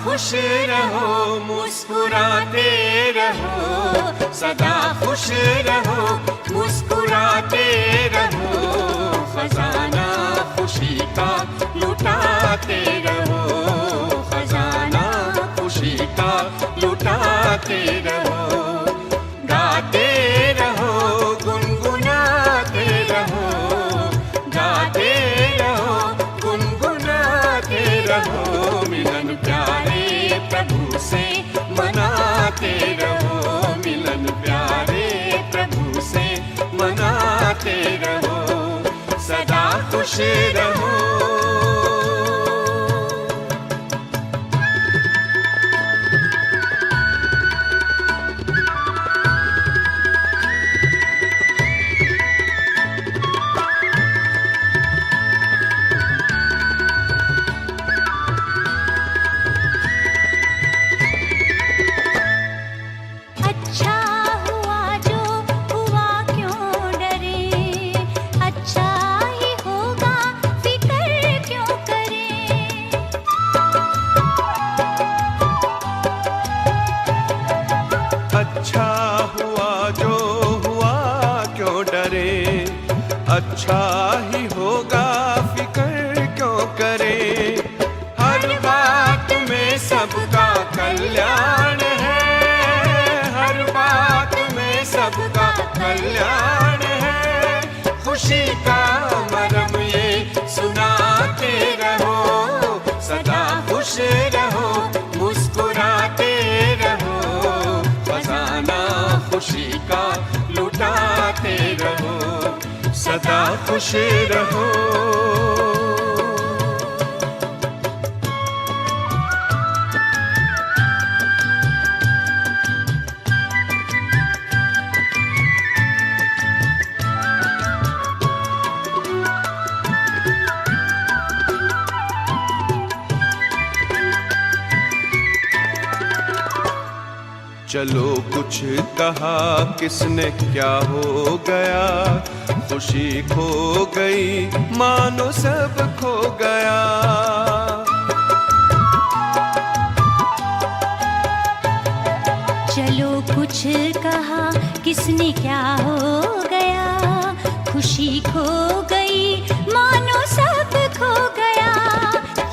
खुश रहो मुस्कुराते रहो, सदा खुश रहो मुस्कुराते रहो, खजाना खुशी का लुटाते रहो, खजाना खुशी का लुटाते रहो, गाते रहो गुनगुनाते रहो, गाते रहो गुनगुनाते रहो, मिलन प्यारे प्रभु से मनाते रहो, मिलन प्यारे प्रभु से मनाते रहो, सदा खुश रहो। अच्छा ही होगा फिक्र क्यों करे, हर बात में सबका कल्याण है, हर बात में सबका कल्याण है, खुशी का मरम ये सुनाते रहो, सदा खुश रहो मुस्कुराते रहो, खजाना खुशी का लुटाते रहो, सदा खुश रहो। चलो कुछ कहा किसने क्या हो गया, खुशी खो गई मानो सब खो गया, चलो कुछ कहा किसने क्या हो गया, खुशी खो गई मानो सब खो गया,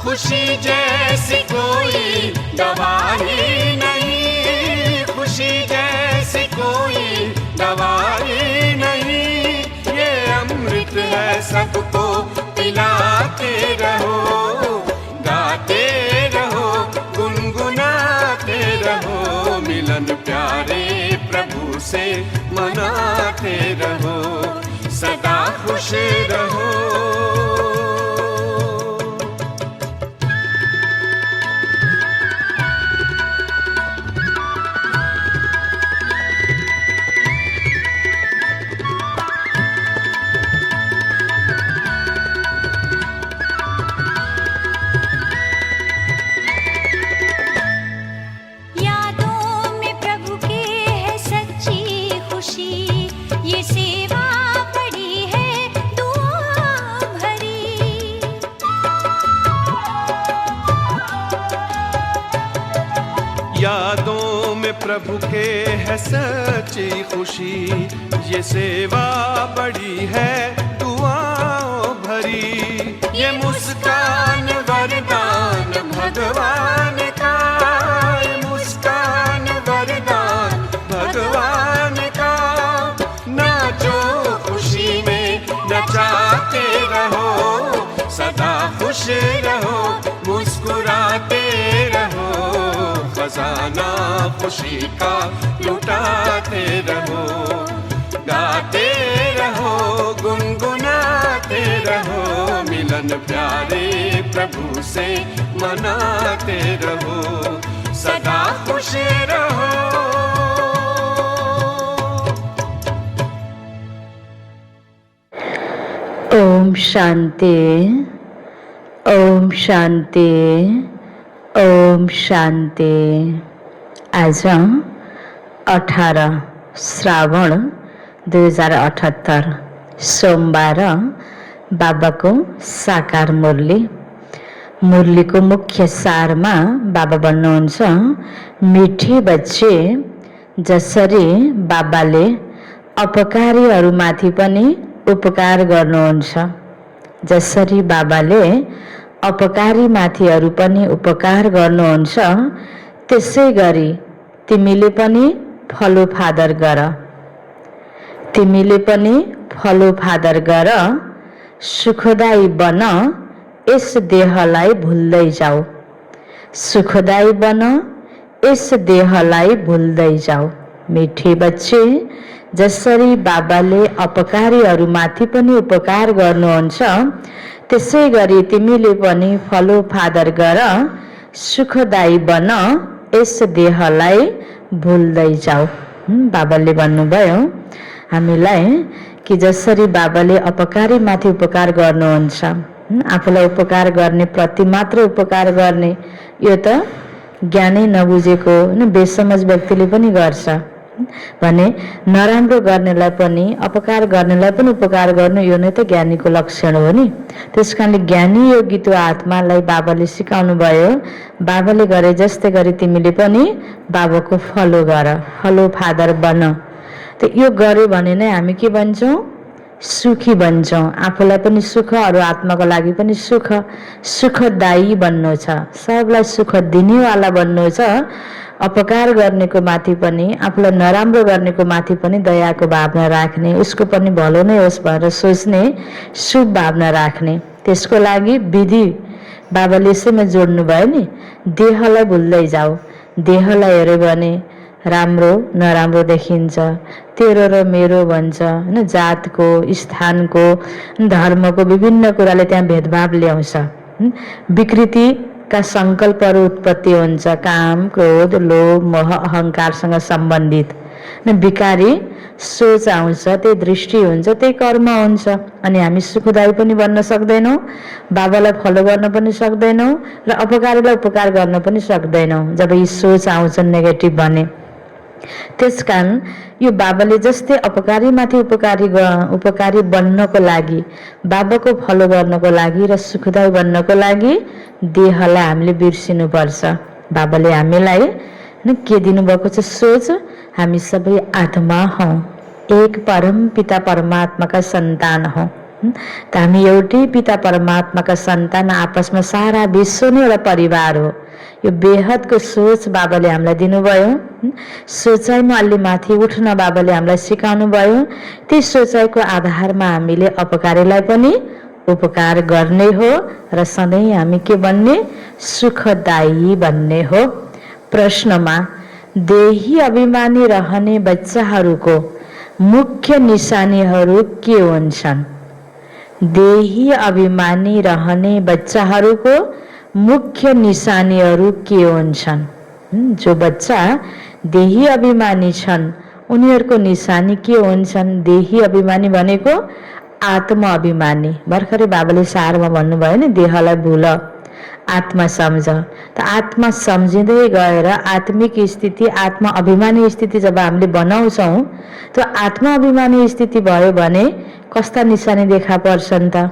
खुशी जैसी कोई दवा ही नहीं, खुशी जैसी कोई दवा ही नहीं, ये अमृत है सबको पिलाते रहो, गाते रहो गुनगुनाते रहो, मिलन प्यारे प्रभु से मनाते रहो, सदा खुश रहो। यादों में प्रभु के है सच्ची खुशी, ये सेवा बड़ी है दुआओं भरी, ये मुस्कान वरदान भगवान का, ये मुस्कान वरदान भगवान का, नाचो खुशी में नचाते रहो, सदा खुश रहो मुस्कुराते रहो, खजाना खुशी का लुटाते रहो, गाते रहो गुनगुनाते रहो, मिलन प्यारे प्रभु से मनाते रहो, शान्ति, ओम शान्ति, ओम शान्ति। आज 18 श्रावण 2078 सोमबार बाबाको साकार मुरलीको मुख्य सारमा बाबा भन्नुहुन्छ, मिठी बच्चे जसरी बाबाले अपकारीहरूमाथि पनि उपकार गर्नुहुन्छ, जसरी बाबाले अपकारीमाथिहरू पनि उपकार गर्नुहुन्छ, त्यसै गरी तिमीले पनि फलो फादर गर, तिमीले पनि फलो फादर गर, सुखदायी बन, यस देहलाई भुल्दै जाऊ, सुखदायी बन, यस देहलाई भुल्दै जाऊ। मिठी बच्चे जसरी बाबाले अपकारीहरूमाथि पनि उपकार गर्नुहुन्छ, त्यसै गरी तिमीले पनि फलो फादर गर, सुखदायी बन, यस देहलाई भुल्दै जाऊ। बाबाले भन्नुभयो हामीलाई कि जसरी बाबाले अपकारीमाथि उपकार गर्नुहुन्छ, आफूलाई उपकार गर्ने प्रति मात्र उपकार गर्ने, यो त ज्ञानै नबुझेको बेसमझ व्यक्तिले पनि गर्छ भने नराम्रो गर्नेलाई पनि अपकार गर्नेलाई पनि उपकार गर्नु, यो नै त ज्ञानीको लक्षण हो नि। त्यसकारणले ज्ञानी योगी त्यो आत्मालाई बाबाले सिकाउनु भयो, बाबाले गरे जस्तै गरी तिमीले पनि बाबाको फलो गर, फलो फादर बन। त यो गर्यो भने नै हामी के बन्छौँ? सुखी बन्छौँ। आफूलाई पनि सुख, अरू आत्माको लागि पनि सुख, सुखदायी बन्नु छ, सबलाई सुख दिनेवाला बन्नु छ। अपकार गर्नेको माथि पनि, आफूलाई नराम्रो गर्नेको माथि पनि दयाको भावना राख्ने, उसको पनि भलो नै होस् भनेर सोच्ने, शुभ भावना राख्ने। त्यसको लागि विधि बाबाले यसैमा जोड्नु भयो नि, देहलाई भुल्दै जाऊ। देहलाई हेऱ्यो भने राम्रो नराम्रो देखिन्छ, तेरो र मेरो भन्छ होइन, जातको, स्थानको, धर्मको विभिन्न कुराले त्यहाँ भेदभाव ल्याउँछ। विकृतिका सङ्कल्पहरू उत्पत्ति हुन्छ, काम, क्रोध, लोभ, मोह, अहङ्कारसँग सम्बन्धित विकारी सोच आउँछ, त्यही दृष्टि हुन्छ, त्यही कर्म हुन्छ। अनि हामी सुखदायी पनि बन्न सक्दैनौँ, बाबालाई फलो गर्न पनि सक्दैनौँ, र अपकारीलाई उपकार गर्न पनि सक्दैनौँ जब यी सोच आउँछन् नेगेटिभ भने। त्यसकारण यो बाबाले जस्तै अपकारीमाथि उपकारी बन्नको लागि, बाबाको फलो गर्नको लागि र सुखदायी बन्नको लागि देहलाई हामीले बिर्सिनुपर्छ। बाबाले हामीलाई के दिनुभएको छ सोच? हामी सबै आत्मा हौ, एक परम पिता परमात्माका सन्तान हौ। त हामी एउटै पिता परमात्माका सन्तान, आपसमा सारा विश्व नै एउटा परिवार हो। यो बेहदको सोच बाबाले हामीलाई दिनुभयो। सोचाइमा अलि माथि उठ्न बाबाले हामीलाई सिकाउनु भयो। त्यही सोचाइको आधारमा हामीले अपकारीलाई पनि उपकार गर्ने हो र सधैँ हामी के बन्ने? सुखदायी बन्ने हो। प्रश्नमा देही अभिमानी रहने बच्चाहरूको मुख्य निशानीहरू के हुन्छन्? देही अभिमानी रहने बच्चाहरूको मुख्य निशानीहरू के हुन्छन्? जो बच्चा देही अभिमानी छन् उनीहरूको निशानी के हुन्छन्? देही अभिमानी भनेको आत्मा अभिमानी। भर्खरै बाबाले सारमा भन्नुभयो नि, देहलाई भुल, आत्मा सम्झ। त आत्मा सम्झिँदै गएर आत्मिक स्थिति, आत्मा अभिमानी स्थिति जब हामीले बनाउँछौँ, त्यो आत्मा अभिमानी स्थिति भयो भने कस्ता निशानी देखा पर्छन् त?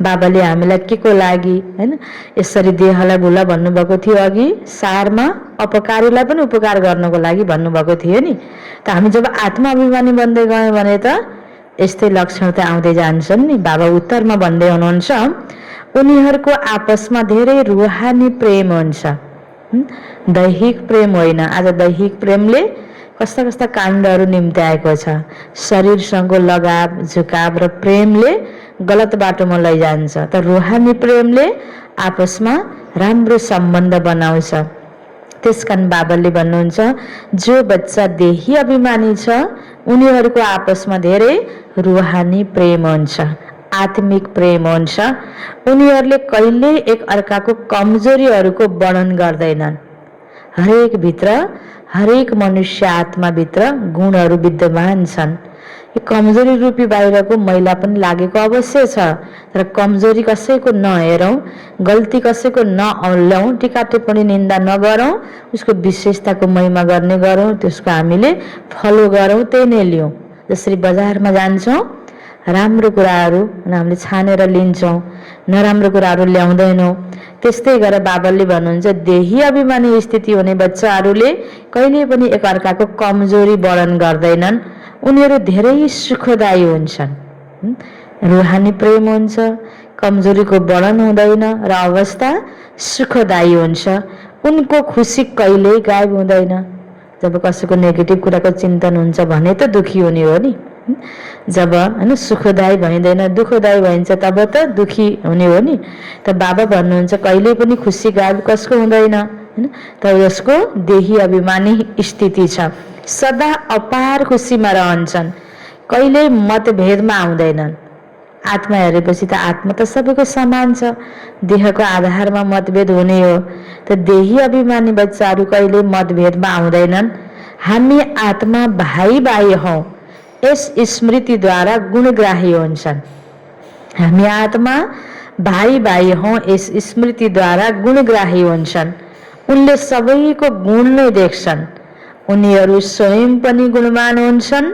बाबाले हामीलाई के को लागि हैन यसरी देहलाई भुल भन्नुभएको थियो अघि सारमा? अपकारीलाई पनि उपकार गर्नको लागि भन्नुभएको थियो नि। त हामी जब आत्मा अभिमानी बन्दै गयौँ भने त यस्तै लक्षण त आउँदै जान्छन् नि। बाबा उत्तरमा भन्दै हुनुहुन्छ, उनीहरूको आपसमा धेरै रुहानी प्रेम हुन्छ, दैहिक प्रेम होइन। आज दैहिक प्रेमले कस्ता कस्ता काण्डहरू निम्त्याएको छ। शरीरसँग लगाव, झुकाव र प्रेमले गलत बाटोमा लैजान्छ। त रुहानी प्रेमले आपसमा राम्रो सम्बन्ध बनाउँछ। त्यसकारण बाबाले भन्नुहुन्छ, जो बच्चा देही अभिमानी छ उनीहरूको आपसमा धेरै रुहानी प्रेम हुन्छ, आत्मिक प्रेम हुन्छ। उनीहरूले कहिल्यै एक अर्काको कमजोरीहरूको वर्णन गर्दैनन्। हरेक भित्र, हरेक मनुष्य आत्मा भित्र गुणहरू विद्यमान छन्। यो कमजोरी रूपी बाहिरको मैला पनि लागेको अवश्य छ, तर कमजोरी कसैको नहेरौँ, गल्ती कसैको नल्याउँ, टिका टिप्पणी निन्दा नगरौँ, उसको विशेषताको महिमा गर्ने गरौँ, त्यसको हामीले फलो गरौँ, त्यही नै लियौँ। जसरी बजारमा जान्छौँ राम्रो कुराहरू हामीले छानेर लिन्छौँ, नराम्रो कुराहरू ल्याउँदैनौँ, त्यस्तै गरेर बाबाले भन्नुहुन्छ देही अभिमानी स्थिति हुने बच्चाहरूले कहिले पनि एकअर्काको कमजोरी वर्णन गर्दैनन्, उनीहरू धेरै सुखदायी हुन्छन्। रुहानी प्रेम हुन्छ, कमजोरीको वर्णन हुँदैन र अवस्था सुखदायी हुन्छ। उनको खुसी कहिल्यै गायब हुँदैन। जब कसैको नेगेटिभ कुराको चिन्तन हुन्छ भने त दुखी हुने हो नि, जब हैन सुखदायी भइँदैन दुःखदायी भइन्छ तब त दुखी हुने हो नि। त बाबा भन्नुहुन्छ कहिल्यै पनि खुसी गायब कसको हुँदैन हैन, तर उसको देही अभिमानी स्थिति छ, सदा अपार खुसीमा रहन्छन्, कहिल्यै मतभेदमा आउँदैनन्। आत्मा हेरेपछि त आत्मा त सबैको समान छ, देहको आधारमा मतभेद हुने हो। त देही अभिमानी बच्चाहरू कहिले मतभेदमा आउँदैनन्। हामी आत्मा भाइ भाइ हौँ, यस स्मृतिद्वारा गुणग्राही हुन्छन्। हामी आत्मा भाइ भाइ हौँ, यस स्मृतिद्वारा गुणग्राही हुन्छन्। उनले सबैको गुण नै देख्छन्। उनीहरू स्वयं पनि गुणवान हुन्छन्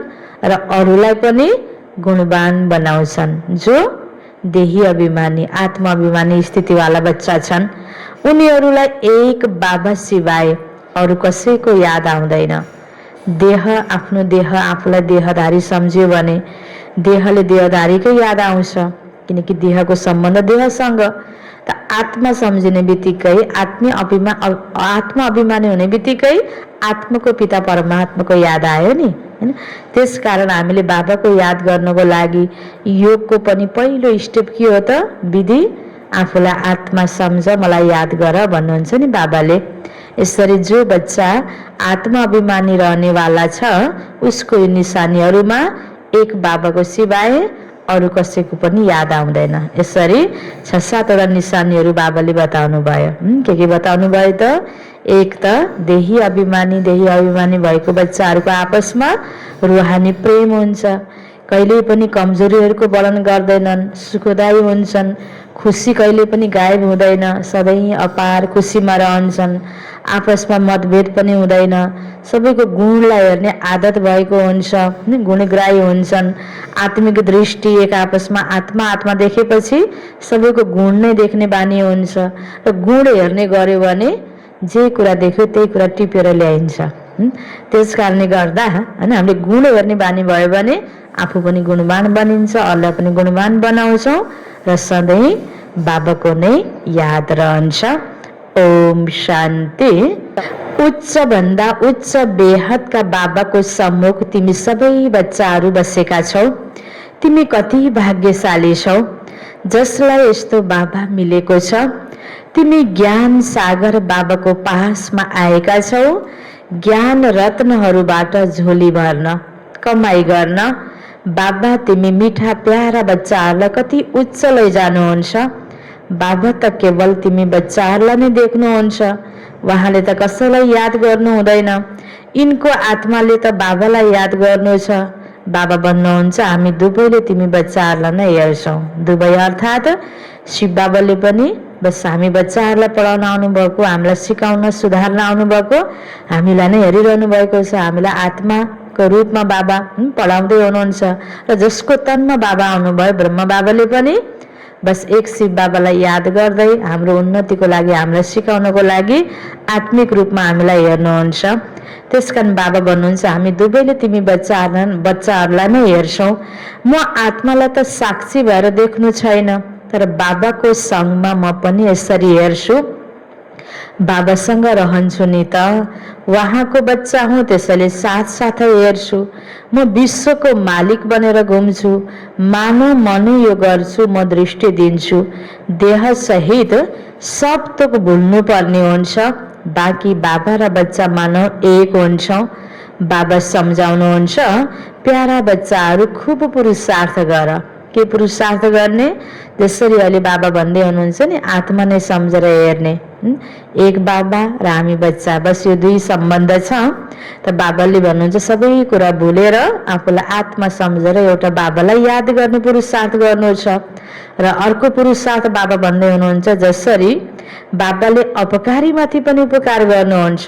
र अरूलाई पनि गुणवान बनाउँछन्। जो देही अभिमानी आत्मा अभिमानी स्थितिवाला बच्चा छन् उनीहरूलाई एक बाबा सिवाय अरू कसैको याद आउँदैन। देह आफ्नो देह आफूलाई देहधारी सम्झ्यो भने देहले देहधारीकै याद आउँछ, किनकि देहको सम्बन्ध देहसँग। त आत्मा सम्झिने बित्तिकै आत्मा अभिमानी हुने बित्तिकै आत्माको पिता परमात्माको याद आयो नि हैन। त्यसकारण हामीले बाबाको याद गर्नको लागि योगको पनि पहिलो स्टेप के हो त, विधि आफूलाई आत्मा सम्झ, मलाई याद गर भन्नुहुन्छ नि बाबाले। यसरी जो बच्चा आत्मा अभिमानी रहनेवाला छ उसको यी निशानीहरूमा एक बाबाको सिवाय अरू कसैको पनि याद आउँदैन। यसरी 6-7वटा निशानीहरू बाबाले बताउनु भयो। के बताउनु भयो त, एक त देही अभिमानी भएको बच्चाहरूको आपसमा रुहानी प्रेम हुन्छ, कहिल्यै पनि कमजोरीहरूको वर्णन गर्दैनन्, सुखदायी हुन्छन्, खुसी कहिले पनि गायब हुँदैन, सधैँ अपार खुसीमा रहन्छन्, आपसमा मतभेद पनि हुँदैन, सबैको गुणलाई हेर्ने आदत भएको हुन्छ, गुणग्राही हुन्छन्, आत्मिक दृष्टि एक आपसमा आत्मा देखेपछि सबैको गुण नै देख्ने बानी हुन्छ र गुण हेर्ने गर्यो भने जे कुरा देख्यो त्यही कुरा टिपेर ल्याइन्छ। त्यस कारणले गर्दा हैन हामीले गुण हेर्ने बानी भयो भने आफू पनि गुणवान बनिन्छ, अरूलाई पनि गुणवान बनाउँछौँ र सधैँ बाबाको नै याद रहन्छ। ओम शान्ति। उच्च भन्दा उच्च बेहदका बाबाको सम्मुख तिमी सबै बच्चाहरू बसेका छौ। तिमी कति भाग्यशाली छौ जसलाई यस्तो बाबा मिलेको छ। तिमी ज्ञान सागर बाबाको पासमा आएका छौ, ज्ञान रत्नहरूबाट झोली भर्न, कमाई गर्न। बाबा तिमी मिठा प्यारा बच्चाहरूलाई कति उच्च लैजानुहुन्छ। बाबा त केवल तिमी बच्चाहरूलाई नै देख्नुहुन्छ, उहाँले त कसैलाई याद गर्नु हुँदैन। यिनको आत्माले त बाबालाई याद गर्नु छ। बाबा भन्नुहुन्छ हामी दुवैले तिमी बच्चाहरूलाई नै हेर्छौँ। दुवै अर्थात् शिव बाबाले पनि बस हामी बच्चाहरूलाई पढाउन आउनुभएको, हामीलाई सिकाउन सुधार्न आउनुभएको, हामीलाई नै हेरिरहनु भएको छ। हामीलाई आत्माको रूपमा बाबा पढाउँदै हुनुहुन्छ र जसको तनमा बाबा आउनुभयो ब्रह्म बाबाले पनि बस एक शिव बाबालाई याद गर्दै हाम्रो उन्नतिको लागि, हामीलाई सिकाउनको लागि आत्मिक रूपमा हामीलाई हेर्नुहुन्छ। त्यसकारण बाबा भन्नुहुन्छ हामी दुवैले तिमी बच्चाहरूलाई नै हेर्छौँ। म आत्मालाई त साक्षी भएर देख्नु छैन, तर बाबाको सङ्गमा म पनि यसरी हेर्छु। बाबासँग रहन्छु नि त, उहाँको बच्चा हुँ, त्यसैले साथसाथै हेर्छु। म विश्वको मालिक बनेर घुम्छु, मानव मनु यो गर्छु, म दृष्टि दिन्छु। देह सहित सब थोक भुल्नु पर्ने हुन्छ, बाँकी बाबा र बच्चा मानव एक हुन्छौँ। बाबा सम्झाउनुहुन्छ प्यारा बच्चाहरू खुब पुरुषार्थ गर, के पुरुषार्थ गर्ने, जसरी अहिले बाबा भन्दै हुनुहुन्छ नि, आत्मा नै सम्झेर हेर्ने। एक बाबा र हामी बच्चा, बस यो दुई सम्बन्ध छ। त बाबाले भन्नुहुन्छ सबै कुरा भुलेर आफूलाई आत्मा सम्झेर एउटा बाबालाई याद गर्ने पुरुषार्थ गर्नु छ। र अर्को पुरुषार्थ बाबा भन्दै हुनुहुन्छ, जसरी बाबाले अपकारीमाथि पनि उपकार गर्नुहुन्छ,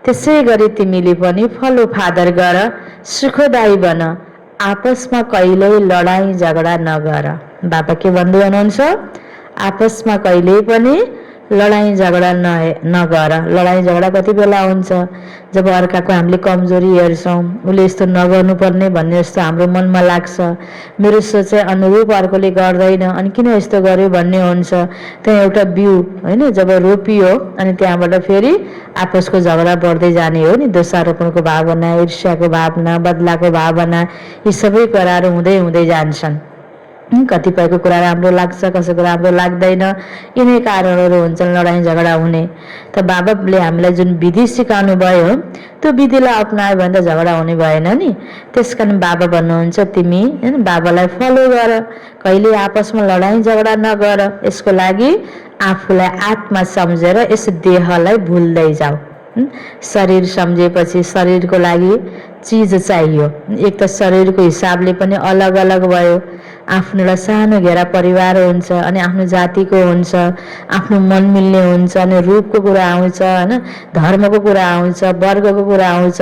त्यसै गरी तिमीले पनि फलो फादर गर, सुखदायी बन, आपसमा कहिल्यै लडाईँ झगडा नगर। बाबा के भन्दै हुनुहुन्छ? आपसमा कहिल्यै पनि लडाईँ झगडा नगर। लडाईँ झगडा कति बेला हुन्छ? जब अर्काको हामीले कमजोरी हेर्छौँ, उसले यस्तो नगर्नुपर्ने भन्ने जस्तो हाम्रो मनमा लाग्छ, मेरो सोचाइ अनुरूप अर्कोले गर्दैन अनि किन यस्तो गर्यो भन्ने हुन्छ। त्यहाँ एउटा बिउ होइन जब रोपियो अनि त्यहाँबाट फेरि आपसको झगडा बढ्दै जाने हो नि, दोषारोपणको भावना, ईर्ष्याको भावना, बदलाको भावना, यी सबै कुराहरू हुँदै हुँदै जान्छन्। कतिपयको कुरा राम्रो लाग्छ, कसैको राम्रो लाग्दैन, यिनै कारणहरू हुन्छन् लडाईँ झगडा हुने। त बाबाले हामीलाई जुन विधि सिकाउनु भयो त्यो विधिलाई अपनायो भने त झगडा हुने भएन नि। त्यस कारण बाबा भन्नुहुन्छ तिमी होइन बाबालाई फलो गर, कहिले आपसमा लडाईँ झगडा नगर। यसको लागि आफूलाई आत्मा सम्झेर यस देहलाई भुल्दै जाऊ। शरीर सम्झेपछि शरीरको लागि चिज चाहियो। एक त शरीरको हिसाबले पनि अलग अलग भयो। आफ्नो एउटा सानो घेरा परिवार हुन्छ अनि आफ्नो जातिको हुन्छ, आफ्नो मन मिल्ने हुन्छ अनि रूपको कुरा आउँछ होइन, धर्मको कुरा आउँछ, वर्गको कुरा आउँछ,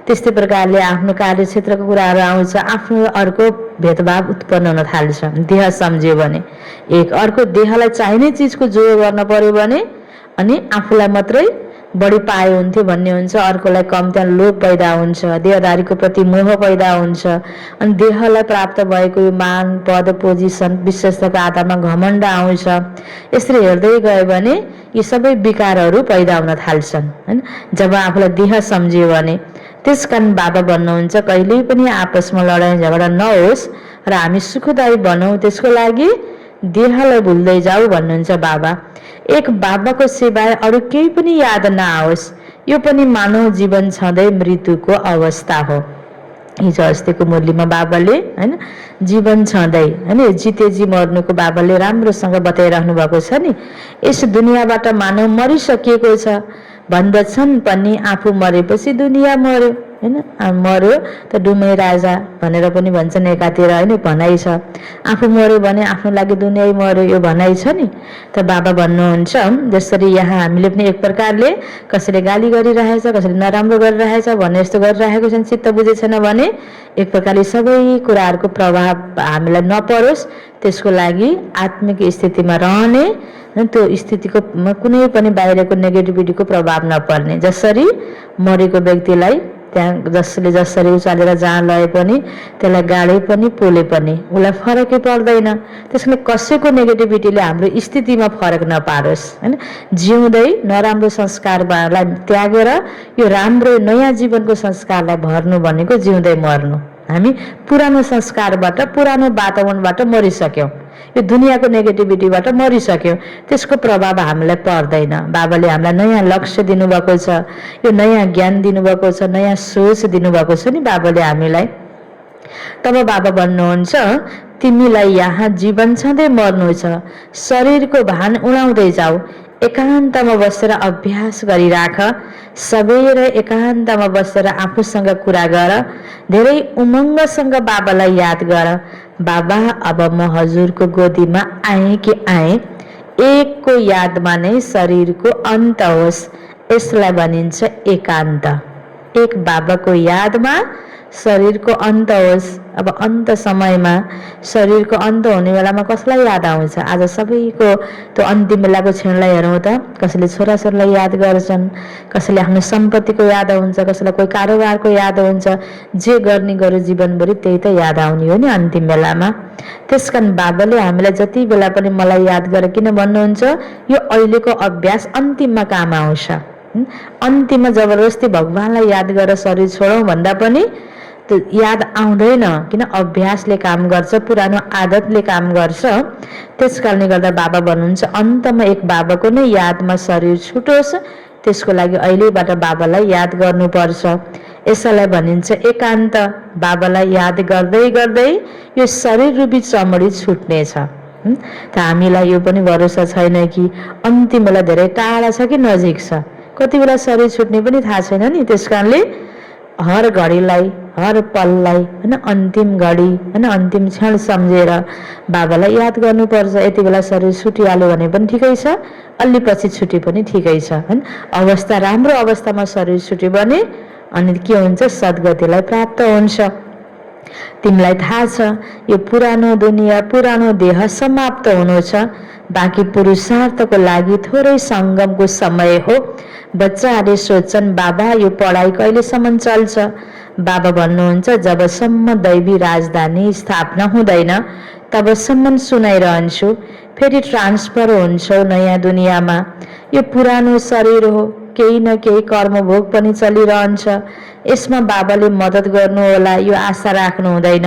त्यस्तै प्रकारले आफ्नो कार्यक्षेत्रको कुराहरू आउँछ। आफ्नो अर्को भेदभाव उत्पन्न हुन थाल्छ देह सम्झ्यो भने। एक अर्को देहलाई चाहिने चिजको जोड गर्न पर्यो भने अनि आफूलाई मात्रै बढी पाए हुन्थ्यो भन्ने हुन्छ, अर्कोलाई कम, त्यहाँ लोभ पैदा हुन्छ, देहदारीको प्रति मोह पैदा हुन्छ अनि देहलाई प्राप्त भएको यो मान पद पोजिसन विशेषताको आधारमा घमण्ड आउँछ। यसरी हेर्दै गयो भने यी सबै विकारहरू पैदा हुन थाल्छन् होइन, जब आफूलाई देह सम्झियो भने। त्यस कारण बाबा भन्नुहुन्छ कहिल्यै पनि आपसमा लडाईँ झगडा नहोस् र हामी सुखदायी बनौँ, त्यसको लागि देहलाई भुल्दै जाऊ भन्नुहुन्छ बाबा। एक बाबाको सिवाय अरू केही पनि याद नआओस्, यो पनि मानव जीवन छँदै मृत्युको अवस्था हो। हिजो अस्तिको मुरलीमा बाबाले होइन जीवन छँदै होइन जिते जी मर्नुको बाबाले राम्रोसँग बताइराख्नु भएको छ नि। यस दुनियाँबाट मानव मरिसकेको छ भन्दछन् पनि, आफू मरेपछि दुनियाँ मर्यो होइन, मर्यो त डुमै राजा भनेर पनि भन्छन् एकातिर होइन, भनाइ छ। आफू मर्यो भने आफ्नो लागि दुनियाँ मर्यो, यो भनाइ छ नि। त बाबा भन्नुहुन्छ जसरी यहाँ हामीले पनि एक प्रकारले कसैले गाली गरिरहेछ, कसैले नराम्रो गरिरहेछ भन्ने जस्तो गरिरहेको छ, चित्त बुझेछैन भने एक प्रकारले सबै कुराहरूको प्रभाव हामीलाई नपरोस्, त्यसको लागि आत्मिक स्थितिमा रहने, त्यो स्थितिको कुनै पनि बाहिरको नेगेटिभिटीको प्रभाव नपर्ने। जसरी मरेको व्यक्तिलाई त्यहाँ जसले जसरी उचालेर जहाँ लए पनि त्यसलाई गाडे पनि पोले पनि उसलाई फरकै पर्दैन। त्यसले कसैको नेगेटिभिटीले हाम्रो स्थितिमा फरक नपारोस् होइन। जिउँदै नराम्रो संस्कारलाई त्यागेर यो राम्रो नयाँ जीवनको संस्कारलाई भर्नु भनेको जिउँदै मर्नु। हामी पुरानो संस्कारबाट पुरानो वातावरणबाट मरिसक्यौँ, यो दुनियाँको नेगेटिभिटीबाट मरिसक्यौँ, त्यसको प्रभाव हामीलाई पर्दैन। बाबाले हामीलाई नयाँ लक्ष्य दिनुभएको छ, यो नयाँ ज्ञान दिनुभएको छ, नयाँ सोच दिनुभएको छ नि बाबाले हामीलाई। तब बाबा भन्नुहुन्छ तिमीलाई यहाँ जीवन छँदै मर्नु छ, शरीरको भान उडाउँदै जाऊ, एकान्तमा बसेर अभ्यास गरिराख, सबेर एकान्तमा बसेर आफूसँग कुरा गर, धेरै उमङ्गसँग बाबालाई याद गर। बाबा अब म हजुरको गोदीमा आएँ कि आएँ, एकको यादमा नै शरीरको अन्त होस्, यसलाई भनिन्छ एकान्त। एक बाबाको यादमा शरीरको अन्त होस्। अब अन्त समयमा शरीरको अन्त हुने बेलामा कसलाई याद आउँछ? आज सबैको त्यो अन्तिम बेलाको क्षणलाई हेरौँ त, कसैले छोराछोरीलाई याद गर्छन्, कसैले आफ्नो सम्पत्तिको याद हुन्छ, कसैलाई कोही कारोबारको याद हुन्छ, जे गर्ने गर्यो जीवनभरि त्यही त याद आउने हो नि अन्तिम बेलामा। त्यस कारण बाबाले हामीलाई जति बेला पनि मलाई याद गर किन भन्नुहुन्छ, यो अहिलेको अभ्यास अन्तिममा काम आउँछ। अन्तिममा जबरजस्ती भगवानलाई याद गरेर शरीर छोडौँ भन्दा पनि त्यो याद आउँदैन, किन अभ्यासले काम गर्छ, पुरानो आदतले काम गर्छ। त्यस कारणले गर्दा बाबा भन्नुहुन्छ अन्तमा एक बाबाको नै यादमा शरीर छुटोस्, त्यसको लागि अहिलेबाट बाबालाई याद गर्नुपर्छ। यसैलाई भनिन्छ एकान्त। बाबालाई याद गर्दै गर्दै यो शरीर रूपी चमडी छुट्नेछ। त हामीलाई यो पनि भरोसा छैन कि अन्तिम बेला धेरै टाढा छ कि नजिक छ, कति बेला शरीर छुट्ने पनि थाहा छैन नि। त्यस कारणले हर घडीलाई, हर पललाई होइन, अन्तिम घडी होइन, अन्तिम क्षण सम्झेर बाबालाई याद गर्नुपर्छ। यति बेला शरीर छुटिहाल्यो भने पनि ठिकै छ, अलि पछि छुटे पनि ठिकै छ होइन। अवस्था राम्रो अवस्थामा शरीर छुट्यो भने अनि के हुन्छ, सद्गतिलाई प्राप्त हुन्छ। तिमीलाई थाहा छ यो पुरानो दुनियाँ, पुरानो देह समाप्त हुनु छ, बाँकी पुरुषार्थको लागि थोरै सङ्गमको समय हो। बच्चाहरूले सोध्छन् बाबा यो पढाइ कहिलेसम्म चल्छ? बाबा भन्नुहुन्छ जबसम्म दैवी राजधानी स्थापना हुँदैन तबसम्म सुनाइरहन्छु। फेरि ट्रान्सफर हुन्छौ नयाँ दुनियाँमा। यो पुरानो शरीर हो, केही न केही कर्मभोग पनि चलिरहन्छ। यसमा बाबाले मद्दत गर्नु होला, यो आशा राख्नु हुँदैन।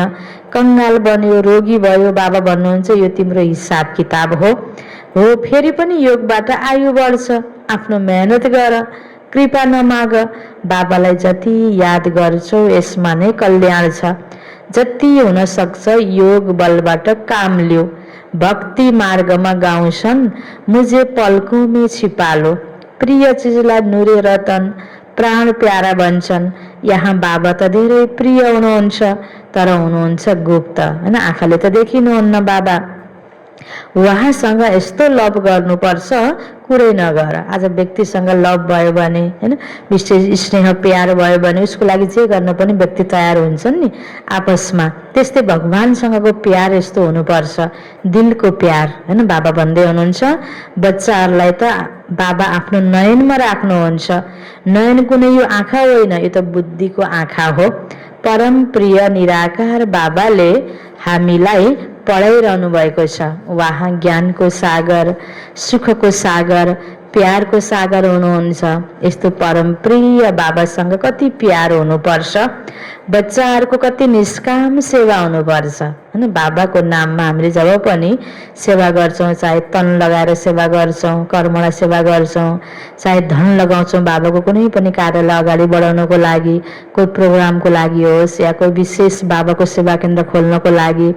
कङ्गाल बन्यो, रोगी भयो, बाबा भन्नुहुन्छ यो तिम्रो हिसाब किताब हो। फेरि पनि योगबाट आयु बढ्छ। आफ्नो मेहनत गर, कृपा नमाग। बाबालाई जति याद गर्छौ यसमा नै कल्याण छ। जति हुन सक्छ योग बलबाट काम लियो। भक्ति मार्गमा गाउँछन् मुझे पलकों में छिपा लो। प्रिय चिजलाई नुरे रतन प्राण प्यारा भन्छन्। यहाँ बाबा त धेरै प्रिय हुनुहुन्छ तर हुनुहुन्छ गुप्त होइन, आँखाले त देखिनुहुन्न बाबा। उहाँसँग यस्तो लभ गर्नुपर्छ कुरै नगर। आज व्यक्तिसँग लभ भयो भने होइन, विशेष स्नेह प्यार भयो भने उसको लागि जे गर्न पनि व्यक्ति तयार हुन्छन् नि आपसमा। त्यस्तै भगवानसँगको प्यार यस्तो हुनुपर्छ, दिलको प्यार होइन। बाबा भन्दै हुनुहुन्छ बच्चाहरूलाई त बाबा आफ्नो नयनमा राख्नुहुन्छ। नयन कुनै यो आँखा होइन, यो त बुद्धिको आँखा हो। परम प्रिय निराकार बाबाले हामीलाई पढाइरहनु भएको छ। उहाँ ज्ञानको सागर, सुखको सागर, प्यारको सागर हुनुहुन्छ। यस्तो परम प्रिय बाबासँग कति प्यार हुनुपर्छ। बच्चाहरूको कति निष्काम सेवा हुनुपर्छ होइन। बाबाको नाममा हामीले जब पनि सेवा गर्छौँ, चाहे तन लगाएर सेवा गर्छौँ, कर्मलाई सेवा गर्छौँ, चाहे धन लगाउँछौँ बाबाको कुनै पनि कार्यलाई अगाडि बढाउनको लागि, कोही प्रोग्रामको लागि होस् या कोही विशेष बाबाको सेवा केन्द्र खोल्नको लागि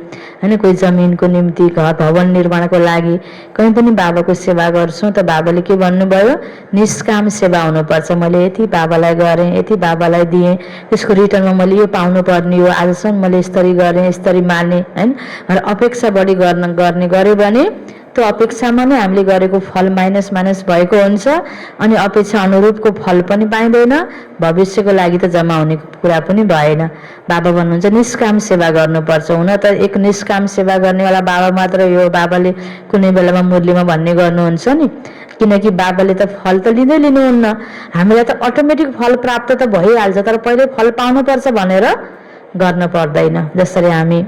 होइन, कोही जमिनको निम्ति घर भवन निर्माणको लागि कहीँ पनि बाबाको सेवा गर्छौँ त बाबाले के भन्नुभयो, निष्काम सेवा हुनुपर्छ। मैले यति बाबालाई गरेँ, यति बाबालाई दिएँ, त्यसको रिटर्नमा मैले यो पाउनु पर्ने हो, आजसम्म मैले यस्तरी गरेँ, यस्तरी माने होइन। अपेक्षा बढी गर्ने गऱ्यो भने त्यो अपेक्षामा नै हामीले गरेको फल माइनस भएको हुन्छ अनि अपेक्षा अनुरूपको फल पनि पाइँदैन, भविष्यको लागि त जम्मा हुने कुरा पनि भएन। बाबा भन्नुहुन्छ निष्काम सेवा गर्नुपर्छ। हुन त एक निष्काम सेवा गर्नेवाला बाबा मात्र हो, बाबाले कुनै बेलामा मुरलीमा भन्ने गर्नुहुन्छ नि, किनकि बाबाले त फल त लिनुहुन्न। हामीलाई त अटोमेटिक फल प्राप्त त भइहाल्छ, तर पहिले फल पाउनुपर्छ भनेर गर्न पर्दैन। जसरी हामी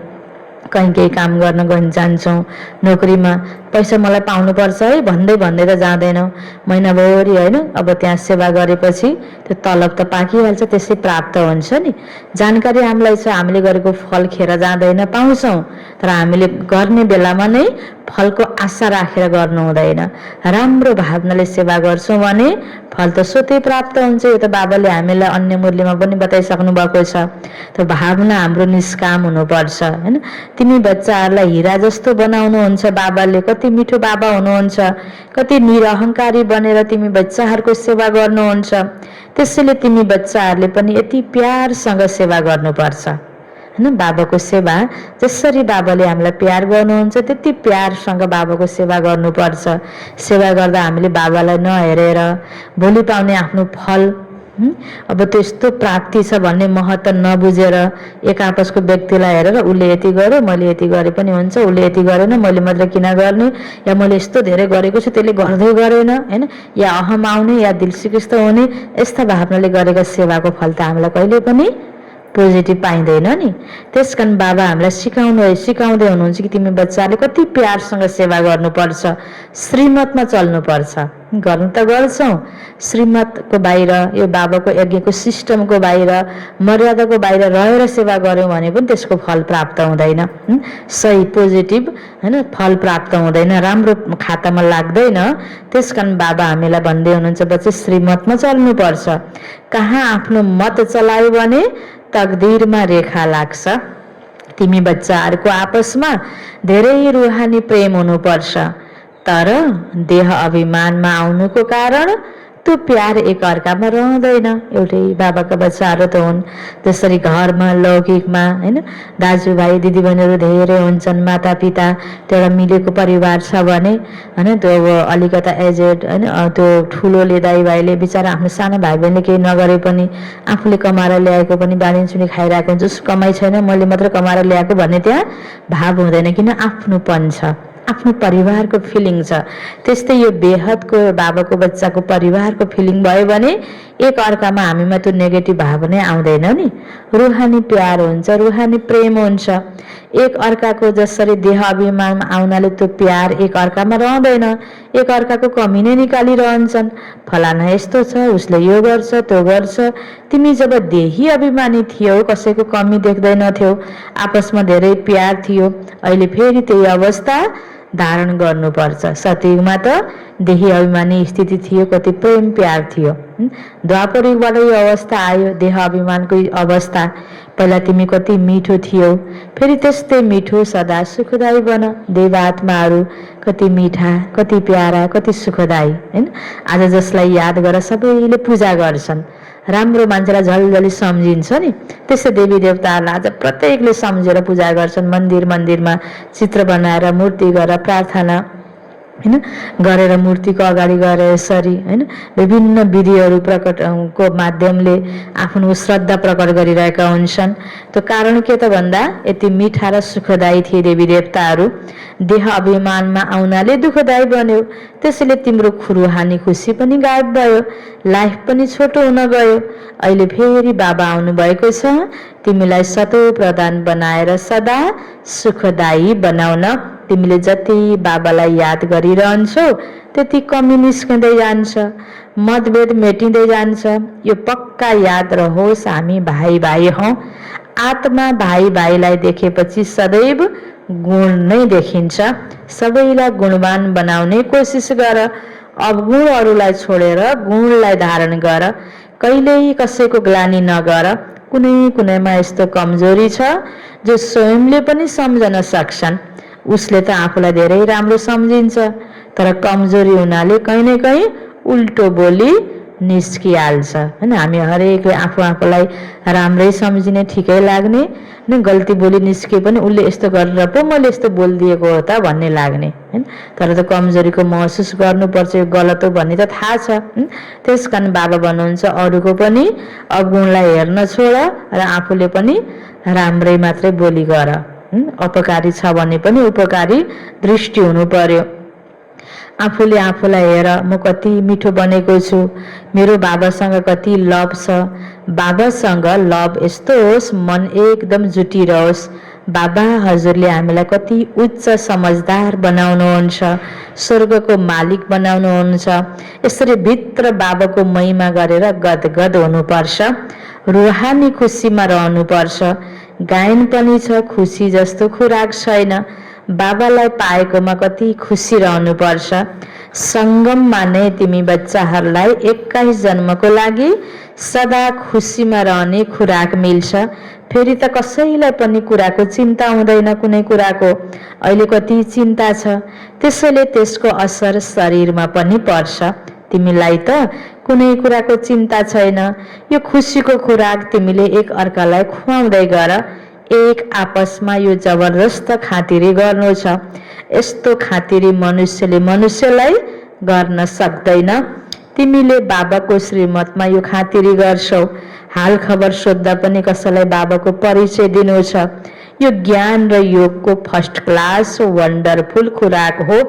कहीँ केही काम गर्न जान्छौँ, नोकरीमा पैसा मलाई पाउनुपर्छ है भन्दै त जाँदैनौँ। महिनाभरि होइन, अब त्यहाँ सेवा गरेपछि त्यो तलब त पाकिहाल्छ, त्यसै प्राप्त हुन्छ नि। जानकारी हामीलाई छ, हामीले गरेको फल खेर जाँदैन, पाउँछौँ, तर हामीले गर्ने बेलामा नै फलको आशा राखेर गर्नु हुँदैन। राम्रो भावनाले सेवा गर्छौँ भने फल त स्वतै प्राप्त हुन्छ। यो त बाबाले हामीलाई अन्य मुरलीमा पनि बताइसक्नु भएको छ। त भावना हाम्रो निष्काम हुनुपर्छ होइन। तिमी बच्चाहरूलाई हिरा जस्तो बनाउनुहुन्छ बाबाले, कति मिठो बाबा हुनुहुन्छ, कति निरहङ्कारी बनेर तिमी बच्चाहरूको सेवा गर्नुहुन्छ। त्यसैले तिमी बच्चाहरूले पनि यति प्यारसँग सेवा गर्नुपर्छ होइन। बाबाको सेवा जसरी बाबाले हामीलाई प्यार गर्नुहुन्छ त्यति प्यारसँग बाबाको सेवा गर्नुपर्छ। सेवा गर्दा हामीले बाबालाई नहेरेर भोलि पाउने आफ्नो फल अब त्यस्तो प्राप्ति छ भन्ने महत्त्व नबुझेर एक आपसको व्यक्तिलाई हेरेर उसले यति गर्यो मैले यति गरे पनि हुन्छ, उसले यति गरेन मैले मात्र किन गर्ने, या मैले यस्तो धेरै गरेको छु त्यसले गर्दै गरेन होइन, या अहम आउने या दिल सिकिस्त हुने, यस्ता भावनाले गरेका सेवाको फल त हामीलाई कहिले पनि पोजिटिभ पाइँदैन नि। त्यस कारण बाबा हामीलाई सिकाउँदै हुनुहुन्छ कि तिमी बच्चाले कति प्यारसँग सेवा गर्नुपर्छ, श्रीमतमा चल्नुपर्छ। गर्नु त गर्छौँ, श्रीमतको बाहिर, यो बाबाको यज्ञको सिस्टमको बाहिर, मर्यादाको बाहिर रहेर सेवा गऱ्यौँ भने पनि त्यसको फल प्राप्त हुँदैन। सही पोजिटिभ होइन फल प्राप्त हुँदैन, राम्रो खातामा लाग्दैन। त्यस कारण बाबा हामीलाई भन्दै हुनुहुन्छ बच्चा श्रीमतमा चल्नुपर्छ। कहाँ आफ्नो मत चलायो भने तकदीरमा रेखा लाग्छ। तिमी बच्चाहरूको आपसमा धेरै रुहानी प्रेम हुनुपर्छ, तर देह अभिमानमा आउनुको कारण त्यो प्यार एक अर्कामा रहँदैन। एउटै बाबाका बच्चाहरू त हुन्। जसरी घरमा लौकिकमा होइन दाजुभाइ दिदीबहिनीहरू धेरै हुन्छन्, मातापिता, त्यो एउटा मिलेको परिवार छ भने होइन त्यो अब अलिकता एजेड होइन त्यो ठुलोले दाइभाइले बिचरा आफ्नो सानो भाइ बहिनीले केही नगरे पनि आफूले कमाएर ल्याएको पनि बाँडिचुँडी खाइरहेको हुन्छ। उसको कमाइ छैन, मैले मात्र कमाएर ल्याएको भन्ने त्यहाँ भाव हुँदैन, किन आफ्नोपन छ, आफ्नो परिवारको फिलिङ छ। त्यस्तै यो बेहदको बाबाको बच्चाको परिवारको फिलिङ भयो भने एक अर्कामा हामीमा त्यो नेगेटिभ भाव नै आउँदैन नि। रुहानी प्यार हुन्छ, रुहानी प्रेम हुन्छ। एक अर्काको जसरी देह अभिमानमा आउनाले त्यो प्यार एक अर्कामा रहँदैन, एक अर्काको कमी नै निकालिरहन्छन्। फलाना यस्तो छ, उसले यो गर्छ त्यो गर्छ। तिमी जब देही अभिमानी थियौ, कसैको कमी देख्दैनथ्यौ, आपसमा धेरै प्यार थियो। अहिले फेरि त्यही अवस्था धारण गर्नुपर्छ। सतयुगमा त देही अभिमानी स्थिति थियो, कति प्रेम प्यार थियो। द्वापर युगबाट यो अवस्था आयो, देह अभिमानको अवस्था। पहिला तिमी कति मिठो थियौ, फेरि त्यस्तै मिठो सदा सुखदायी बन। देवात्माहरू कति मिठा, कति प्यारा, कति सुखदायी होइन। आज जसलाई याद गर सबैले पूजा गर्छन्, राम्रो मान्छेलाई झलझली सम्झिन्छ नि, त्यसै देवी देवताहरूलाई आज प्रत्येकले सम्झेर पूजा गर्छन्। मन्दिरमा चित्र बनाएर मूर्ति गरेर प्रार्थना होइन गरेर मूर्तिको अगाडि गएर यसरी होइन विभिन्न विधिहरू प्रकटको माध्यमले आफ्नो श्रद्धा प्रकट गरिरहेका हुन्छन्। त्यो कारण के त भन्दा यति मिठा र सुखदायी थिए देवी देवताहरू, देह अभिमानमा आउनाले दुःखदायी बन्यो। त्यसैले तिम्रो रुहानी खुसी पनि गायब भयो, लाइफ पनि छोटो हुन गयो। अहिले फेरि बाबा आउनु भएको छ तिमीलाई सतो प्रदान बनाएर सदा सुखदायी बनाउन। तिमीले जति बाबालाई याद गरिरहन्छौ त्यति कमी निस्कँदै जान्छ, मतभेद मेटिँदै जान्छ। यो पक्का याद रहोस्, हामी भाइ भाइ हौँ। आत्मा भाइ भाइलाई देखेपछि सदैव गुण नै देखिन्छ। सबैलाई गुणवान बनाउने कोसिस गर। अवगुणहरूलाई छोडेर गुणलाई धारण गर। कहिल्यै कसैको ग्लानी नगर। कुनैमा यस्तो कमजोरी छ जो स्वयंले पनि सम्झन सक्छन्। उसले त आफूलाई धेरै राम्रो सम्झिन्छ, तर कमजोरी हुनाले कहीँ न कहीँ उल्टो बोली निस्किहाल्छ होइन। हामी हरेकले आफूलाई राम्रै सम्झिने, ठिकै लाग्ने, गल्ती बोली निस्के पनि उसले यस्तो गरेर पो मैले यस्तो बोलिदिएको हो त भन्ने लाग्ने होइन। तर त कमजोरीको महसुस गर्नुपर्छ, यो गलत हो भन्ने त थाहा छ। त्यस कारण बाबा भन्नुहुन्छ अरूको पनि अवगुणलाई हेर्न छोड र आफूले पनि राम्रै मात्रै बोली गर। अपकारी छ भने पनि उपकारी दृष्टि हुनु पर्यो। आफूले आफूलाई हेर, म कति मिठो बनेको छु, मेरो बाबासँग कति लभ छ। बाबासँग लभ यस्तो होस् मन एकदम जुटिरहोस्। बाबा हजुरले हामीलाई कति उच्च समझदार बनाउनुहुन्छ, स्वर्गको मालिक बनाउनुहुन्छ। यसरी भित्र बाबाको महिमा गरेर गदगद हुनुपर्छ, रुहानी खुसीमा रहनुपर्छ। गायन पनि छ, खुसी जस्तो खुराक छैन। बाबालाई पाएकोमा कति खुसी रहनुपर्छ। सङ्गममा नै तिमी बच्चाहरूलाई 21 जन्मको लागि सदा खुसीमा रहने खुराक मिल्छ। फेरि त कसैलाई पनि कुराको चिन्ता हुँदैन, कुनै कुराको अहिले कति चिन्ता छ, त्यसैले त्यसको असर शरीरमा पनि पर्छ। तिमीलाई त कुनै कुराको चिन्ता छैन। यो खुसीको खुराक तिमीले एक अर्कालाई खुवाउँदै गर। एक आपसमा यो जबरदस्त खातिरी गर्नु छ। यस्तो खातिरी मनुष्यले मनुष्यलाई गर्न सक्दैन। तिमीले बाबाको श्रीमतमा यो खातिरी गर्छौ। हाल खबर सोद्धा पनि कसैलाई बाबाको परिचय दिनु छ। यो ज्ञान र योगको फर्स्ट क्लास वन्डरफुल खुराक हो।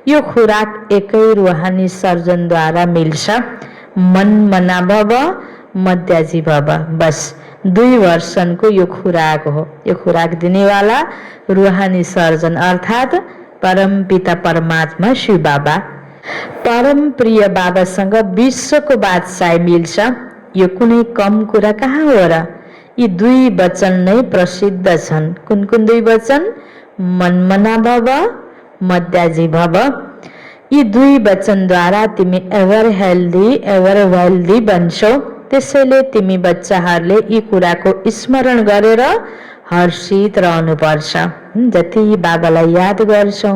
यो खुराक एकै रुहानी सर्जनद्वारा मिल्छ। मन मना भव मध्याजी भव। बस 2 वर्षनको यो खुराक हो। यो खुराक दिनेवाला रूहानी सर्जन अर्थात् परम पिता परमात्मा शिव बाबा। परम प्रिय बाबासँग विश्वको बादशाही मिल्छ, यो कुनै कम कुरा कहाँ हो र। यी 2 वचन नै प्रसिद्ध छन्। कुन कुन 2 वचन? मनमना भव, मध्याजी भव। यी 2 वचनद्वारा तिमी एभर हेल्दी एभर वेल्दी बन्छौ। त्यसैले तिमी बच्चाहरूले यी कुराको स्मरण गरेर हर्षित रहनुपर्छ। जति बाबालाई याद गर्छौ,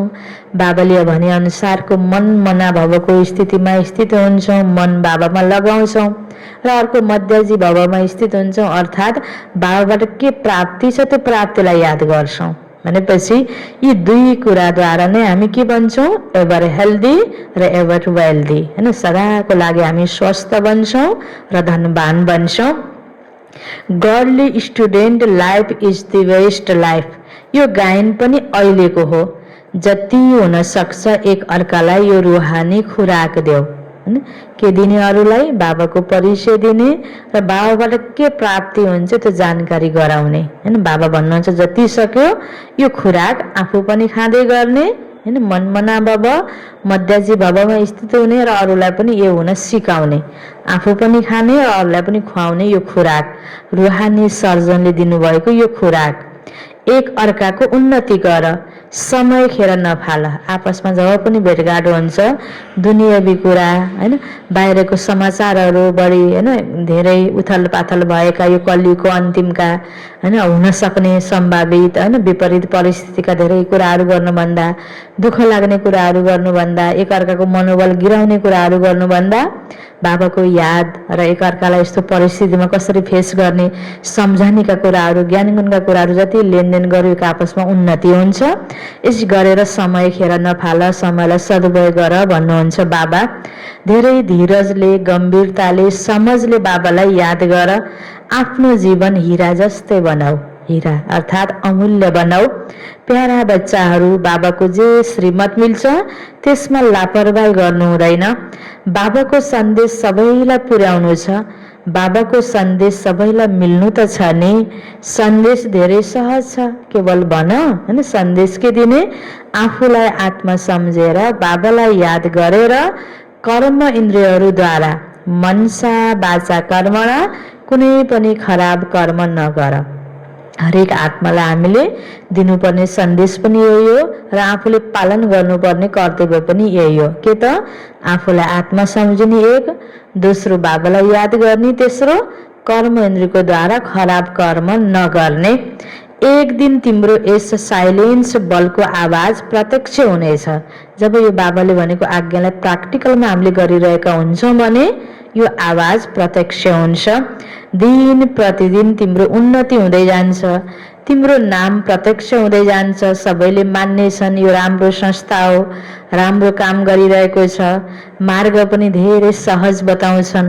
बाबाले भने अनुसारको मन मना भवको स्थितिमा स्थित हुन्छौ, मन बाबामा लगाउँछौ र अर्को मध्याजी भवमा स्थित हुन्छौ, अर्थात् बाबाबाट के प्राप्ति छ त्यो प्राप्तिलाई याद गर्छौ। भनेपछि यी 2 कुराद्वारा नै हामी के बन्छौँ? एभर हेल्दी र एभर वेल्दी, हैन। सदाको लागि हामी स्वस्थ बन्छौँ र धनवान बन्छौँ। Godly student life is the best life. यो गायन पनि अहिलेको हो। जति हुन सक्छ एक अर्कालाई यो रूहानी खुराक देऊ, हैन। के दिने? अरूलाई बाबाको परिचय दिने र बाबाबाट के प्राप्ति हुन्छ त्यो जानकारी गराउने, हैन। बाबा भन्नुहुन्छ जति सक्यो यो खुराक आफू पनि खाँदै गर्ने, हैन। मनमना बाबा मध्याजी बाबामा स्थित हुने र अरूलाई पनि यो हुन सिकाउने, आफू पनि खाने र अरूलाई पनि खुवाउने यो खुराक रूहानी सर्जनले दिनुभएको यो खुराक। एक अर्काको उन्नति गर, समय खेर नफाल। आपसमा जब पनि भेटघाट हुन्छ, दुनियावी कुरा, हैन, बाहिरको समाचारहरू बढी, हैन, धेरै उथल पाथल भएका यो कलियुगको अन्तिमका, हैन, हुन सक्ने सम्भावित, हैन, विपरीत परिस्थितिका धेरै कुराहरू गर्नुभन्दा, दुःख लाग्ने कुराहरू गर्नुभन्दा, एक अर्काको मनोबल गिराउने कुराहरू गर्नुभन्दा बाबाको याद र एक अर्कालाई यस्तो परिस्थितिमा कसरी फेस गर्ने सम्झानेका कुराहरू, ज्ञान गुणका कुराहरू जति लेनदेन गरिएको आपसमा उन्नति हुन्छ। यस गरेर समय खेर नफाल, समयलाई सदुपयोग गर भन्नुहुन्छ बाबा। धेरै धीरजले, गम्भीरताले, समझले बाबालाई याद गर। आफ्नो जीवन हीरा जस्तै बनाऊ, हीरा अर्थात् अमूल्य बनाऊ। प्यारा बच्चाहरू, बाबाको जे श्रीमत मिल्छ त्यसमा लापरवाही गर्नु हुँदैन। बाबाको सन्देश सबैलाई पुर्याउनु छ। बाबाको सन्देश सबैलाई मिल्नु त छ नि। सन्देश धेरै सहज छ, केवल भन, हैन। सन्देश के दिने? आफूलाई आत्मा सम्झेर बाबालाई याद गरेर कर्म इन्द्रियहरूद्वारा मनसा वाचा कर्मणा कुनै पनि खराब कर्म नगर। हरेक आत्मालाई हामीले दिनुपर्ने सन्देश पनि यही हो र आफूले पालन गर्नुपर्ने कर्तव्य पनि यही हो। के त? आफूलाई आत्मा सम्झिने एक, दोस्रो बाबालाई याद गर्ने, तेस्रो कर्म इन्द्रियको द्वारा खराब कर्म नगर्ने। एक दिन तिम्रो यस साइलेन्स बलको आवाज प्रत्यक्ष हुनेछ। जब यो बाबाले भनेको आज्ञालाई प्र्याक्टिकलमा हामीले गरिरहेका हुन्छौँ भने यो आवाज प्रत्यक्ष हुन्छ। दिन प्रतिदिन तिम्रो उन्नति हुँदै जान्छ, तिम्रो नाम प्रत्यक्ष हुँदै जान्छ। सबैले मान्नेछन् यो राम्रो संस्था हो, राम्रो काम गरिरहेको छ। मार्ग पनि धेरै सहज बताउँछन्।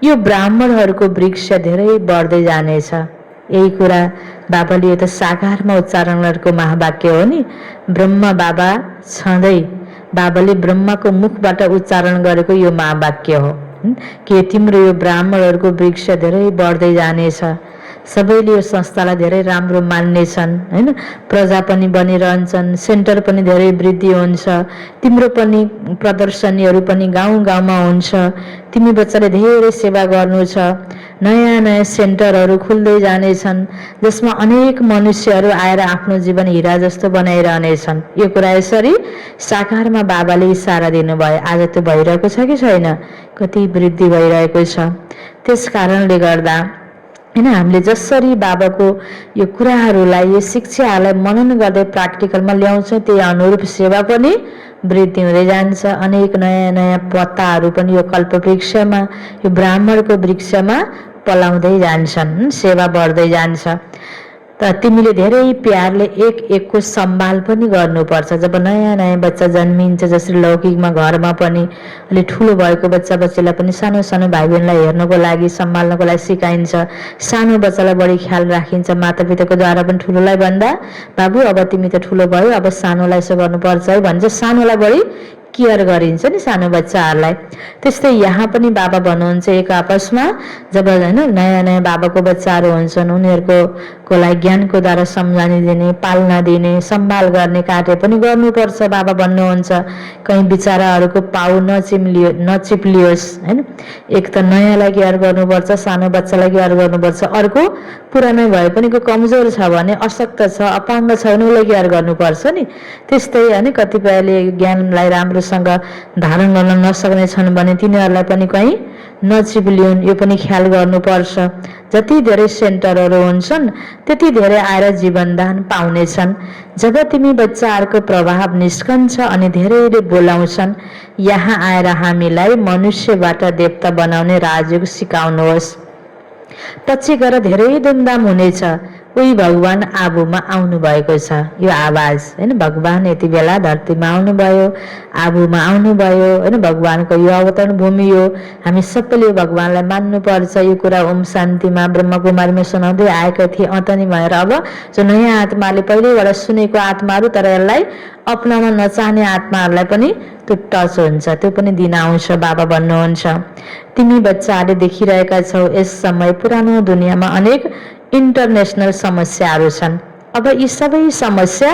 यो ब्राह्मणहरूको वृक्ष धेरै बढ्दै जानेछ। यही कुरा बाबाले यो त साकारमा उच्चारण गरेको महावाक्य हो नि। ब्रह्म बाबा छँदै बाबाले ब्रह्माको मुखबाट उच्चारण गरेको यो महावाक्य हो कि तिम्रो यो ब्राह्मणहरूको वृक्ष धेरै बढ्दै जानेछ। सबैले यो संस्थालाई धेरै राम्रो मान्नेछन्, हैन। प्रजा पनि बनिरहन्छन्, सेन्टर पनि धेरै वृद्धि हुन्छ। तिम्रो पनि प्रदर्शनीहरू पनि गाउँ गाउँमा हुन्छ। तिमी बच्चाले धेरै सेवा गर्नु छ। नयाँ नयाँ सेन्टरहरू खुल्दै जानेछन् जसमा अनेक मनुष्यहरू आएर आफ्नो जीवन हिरा जस्तो बनाइरहनेछन्। यो कुरा यसरी साकारमा बाबाले इसारा दिनुभयो। आज त्यो भइरहेको छ कि छैन? कति वृद्धि भइरहेको छ। त्यस कारणले गर्दा हैन हामीले जसरी बाबाको यो कुराहरूलाई, यो शिक्षाहरूलाई मनन गर्दै प्र्याक्टिकलमा ल्याउँछौँ त्यही अनुरूप सेवा पनि वृद्धि हुँदै जान्छ। अनेक नयाँ नयाँ पत्ताहरू पनि यो कल्पवृक्षमा, यो ब्राह्मणको वृक्षमा पलाउँदै जान्छन्, सेवा बढ्दै जान्छ। त तिमीले धेरै प्यारले एक एकको सम्भाल पनि गर्नुपर्छ। जब नयाँ नयाँ बच्चा जन्मिन्छ, जसरी लौकिकमा घरमा पनि अलि ठुलो भएको बच्चा बच्चीलाई पनि सानो सानो भाइ बहिनीलाई हेर्नको लागि, सम्हाल्नको लागि सिकाइन्छ। सानो बच्चालाई बढी ख्याल राखिन्छ मातापिताको द्वारा पनि। ठुलोलाई भन्दा बाबु अब तिमी त ठुलो भयो, अब सानोलाई यसो गर्नुपर्छ है भन्छ। सानोलाई बढी केयर गरिन्छ नि सानो बच्चाहरूलाई। त्यस्तै यहाँ पनि बाबा भन्नुहुन्छ एक आपसमा जब होइन नयाँ नयाँ बाबाको बच्चाहरू हुन्छन् उनीहरूको लागि ज्ञानको द्वारा सम्झानी दिने, पालना दिने, सम्भाल गर्ने कार्य पनि गर्नुपर्छ। बाबा भन्नुहुन्छ कहीँ बिचाराहरूको पाउ नचिप्लियोस् होइन। एक त नयाँलाई केयर गर्नुपर्छ, सानो बच्चालाई केयर गर्नुपर्छ, अर्को पुरानो भए पनि को कमजोर छ भने, अशक्त छ, अपाङ्ग छ भने उसलाई केयर गर्नुपर्छ नि। त्यस्तै होइन कतिपयले ज्ञानलाई राम्रोसँग धारण गर्न नसक्ने छन् भने तिनीहरूलाई पनि कहीँ नचिप्लिउन् यो पनि ख्याल गर्नुपर्छ। जति धेरै सेन्टरहरू हुन्छन् त्यति धेरै आएर जीवनदान पाउनेछन्। जब तिमी बच्चाहरूको प्रभाव निस्कन्छ अनि धेरैले बोलाउँछन् यहाँ आएर हामीलाई मनुष्यबाट देवता बनाउने राजयोग सिकाउनुहोस्। पछि गएर धेरै धुमधाम हुनेछ। उही भगवान आबुमा आउनु भएको छ। यो आवाज होइन भगवान यति बेला धरतीमा आउनुभयो, आबुमा आउनुभयो होइन। भगवानको यो अवतरण भूमि हो। हामी सबैले भगवानलाई मान्नुपर्छ। यो कुरा ओम शान्तिमा ब्रह्मकुमारीमा सुनाउँदै आएका थिए। अतनी भएर अब जो नयाँ आत्माले पहिल्यैबाट सुनेको आत्माहरू तर यसलाई अपनाउन नचाहने आत्माहरूलाई पनि त्यो टच हुन्छ, त्यो पनि दिन आउँछ। बाबा भन्नुहुन्छ तिमी बच्चाहरूले देखिरहेका छौ यस समय पुरानो दुनियाँमा अनेक इन्टरनेसनल समस्याहरू छन्। अब यी सबै समस्या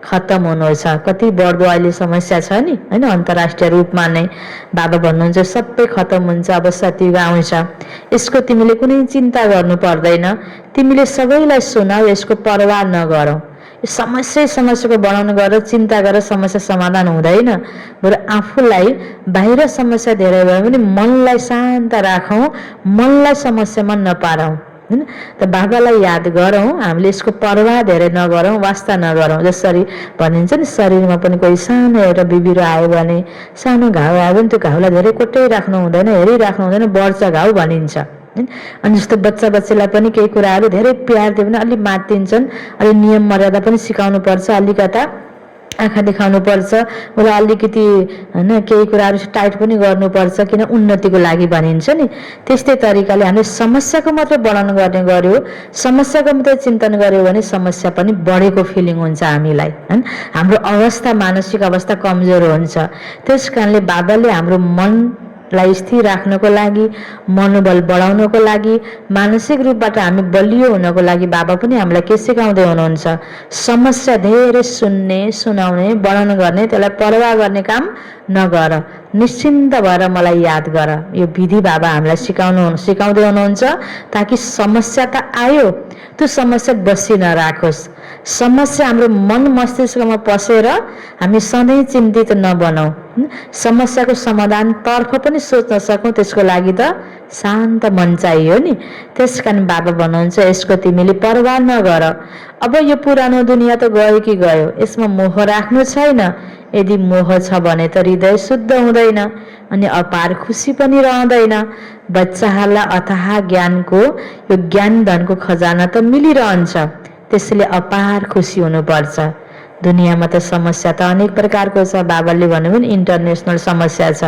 खत्तम हुनु छ। कति बढ्दो अहिले समस्या छ नि होइन अन्तर्राष्ट्रिय रूपमा नै। बाबा भन्नुहुन्छ सबै खत्तम हुन्छ, अब सत्ययुग आउँछ। यसको तिमीले कुनै चिन्ता गर्नु पर्दैन। तिमीले सबैलाई सुनाऊ, यसको परवाह नगरौ। समस्याको वर्णन गरेर चिन्ता गरेर समस्या समाधान हुँदैन। बरु आफूलाई बाहिर समस्या धेरै भयो भने मनलाई शान्त राखौँ, मनलाई समस्यामा नपारौँ होइन। त बाबालाई याद गरौँ, हामीले यसको परवाह धेरै नगरौँ, वास्ता नगरौँ। जसरी भनिन्छ नि शरीरमा पनि कोही सानो एउटा बिबिरो आयो भने, सानो घाउ आयो भने त्यो घाउलाई धेरै कोटाइराख्नु हुँदैन, हेरिराख्नु हुँदैन, बढ्छ घाउ भनिन्छ। अनि जस्तो बच्चालाई पनि केही कुराहरू धेरै प्यार दियो भने अलिक मातिन्छन्। अलि नियम मर्यादा पनि सिकाउनु पर्छ, अलिकता आँखा देखाउनु पर्छ, उसलाई अलिकति होइन केही कुराहरू टाइट पनि गर्नुपर्छ किन उन्नतिको लागि भनिन्छ नि। त्यस्तै तरिकाले हामीले समस्याको मात्रै वर्णन गर्ने गर्यो, समस्याको मात्रै चिन्तन गर्यो भने समस्या पनि बढेको फिलिङ हुन्छ हामीलाई होइन। हाम्रो अवस्था मानसिक अवस्था कमजोर हुन्छ। त्यस कारणले बाबाले हाम्रो मनलाई स्थिर राख्नको लागि, मनोबल बढाउनको लागि, मानसिक रूपबाट हामी बलियो हुनको लागि बाबा पनि हामीलाई के सिकाउँदै हुनुहुन्छ? समस्या धेरै सुन्ने, सुनाउने, वर्णन गर्ने, त्यसलाई परवाह गर्ने काम नगर, निश्चिन्त भएर मलाई याद गर। यो विधि बाबा हामीलाई सिकाउँदै हुनुहुन्छ ताकि समस्या त आयो त्यो समस्या बसी नराखोस्। समस्या हाम्रो मन मस्तिष्कमा पसेर हामी सधैँ चिन्तित नबनौँ, समस्याको समाधान तर्फ पनि सोच्न सकौँ। त्यसको लागि त शान्त मन चाहियो नि। त्यस कारण बाबा भन्नुहुन्छ यसको तिमीले परवाह नगर। अब यो पुरानो दुनियाँ त गयो कि गयो, यसमा मोह राख्नु छैन। यदि मोह छ भने त हृदय शुद्ध हुँदैन अनि अपार खुसी पनि रहँदैन। बच्चाहरूलाई अथाह ज्ञानको यो ज्ञान धनको खजाना त मिलिरहन्छ, त्यसैले अपार खुसी हुनुपर्छ। दुनियाँमा त समस्या त अनेक प्रकारको छ। बाबाले भन्नु पनि इन्टरनेसनल समस्या छ।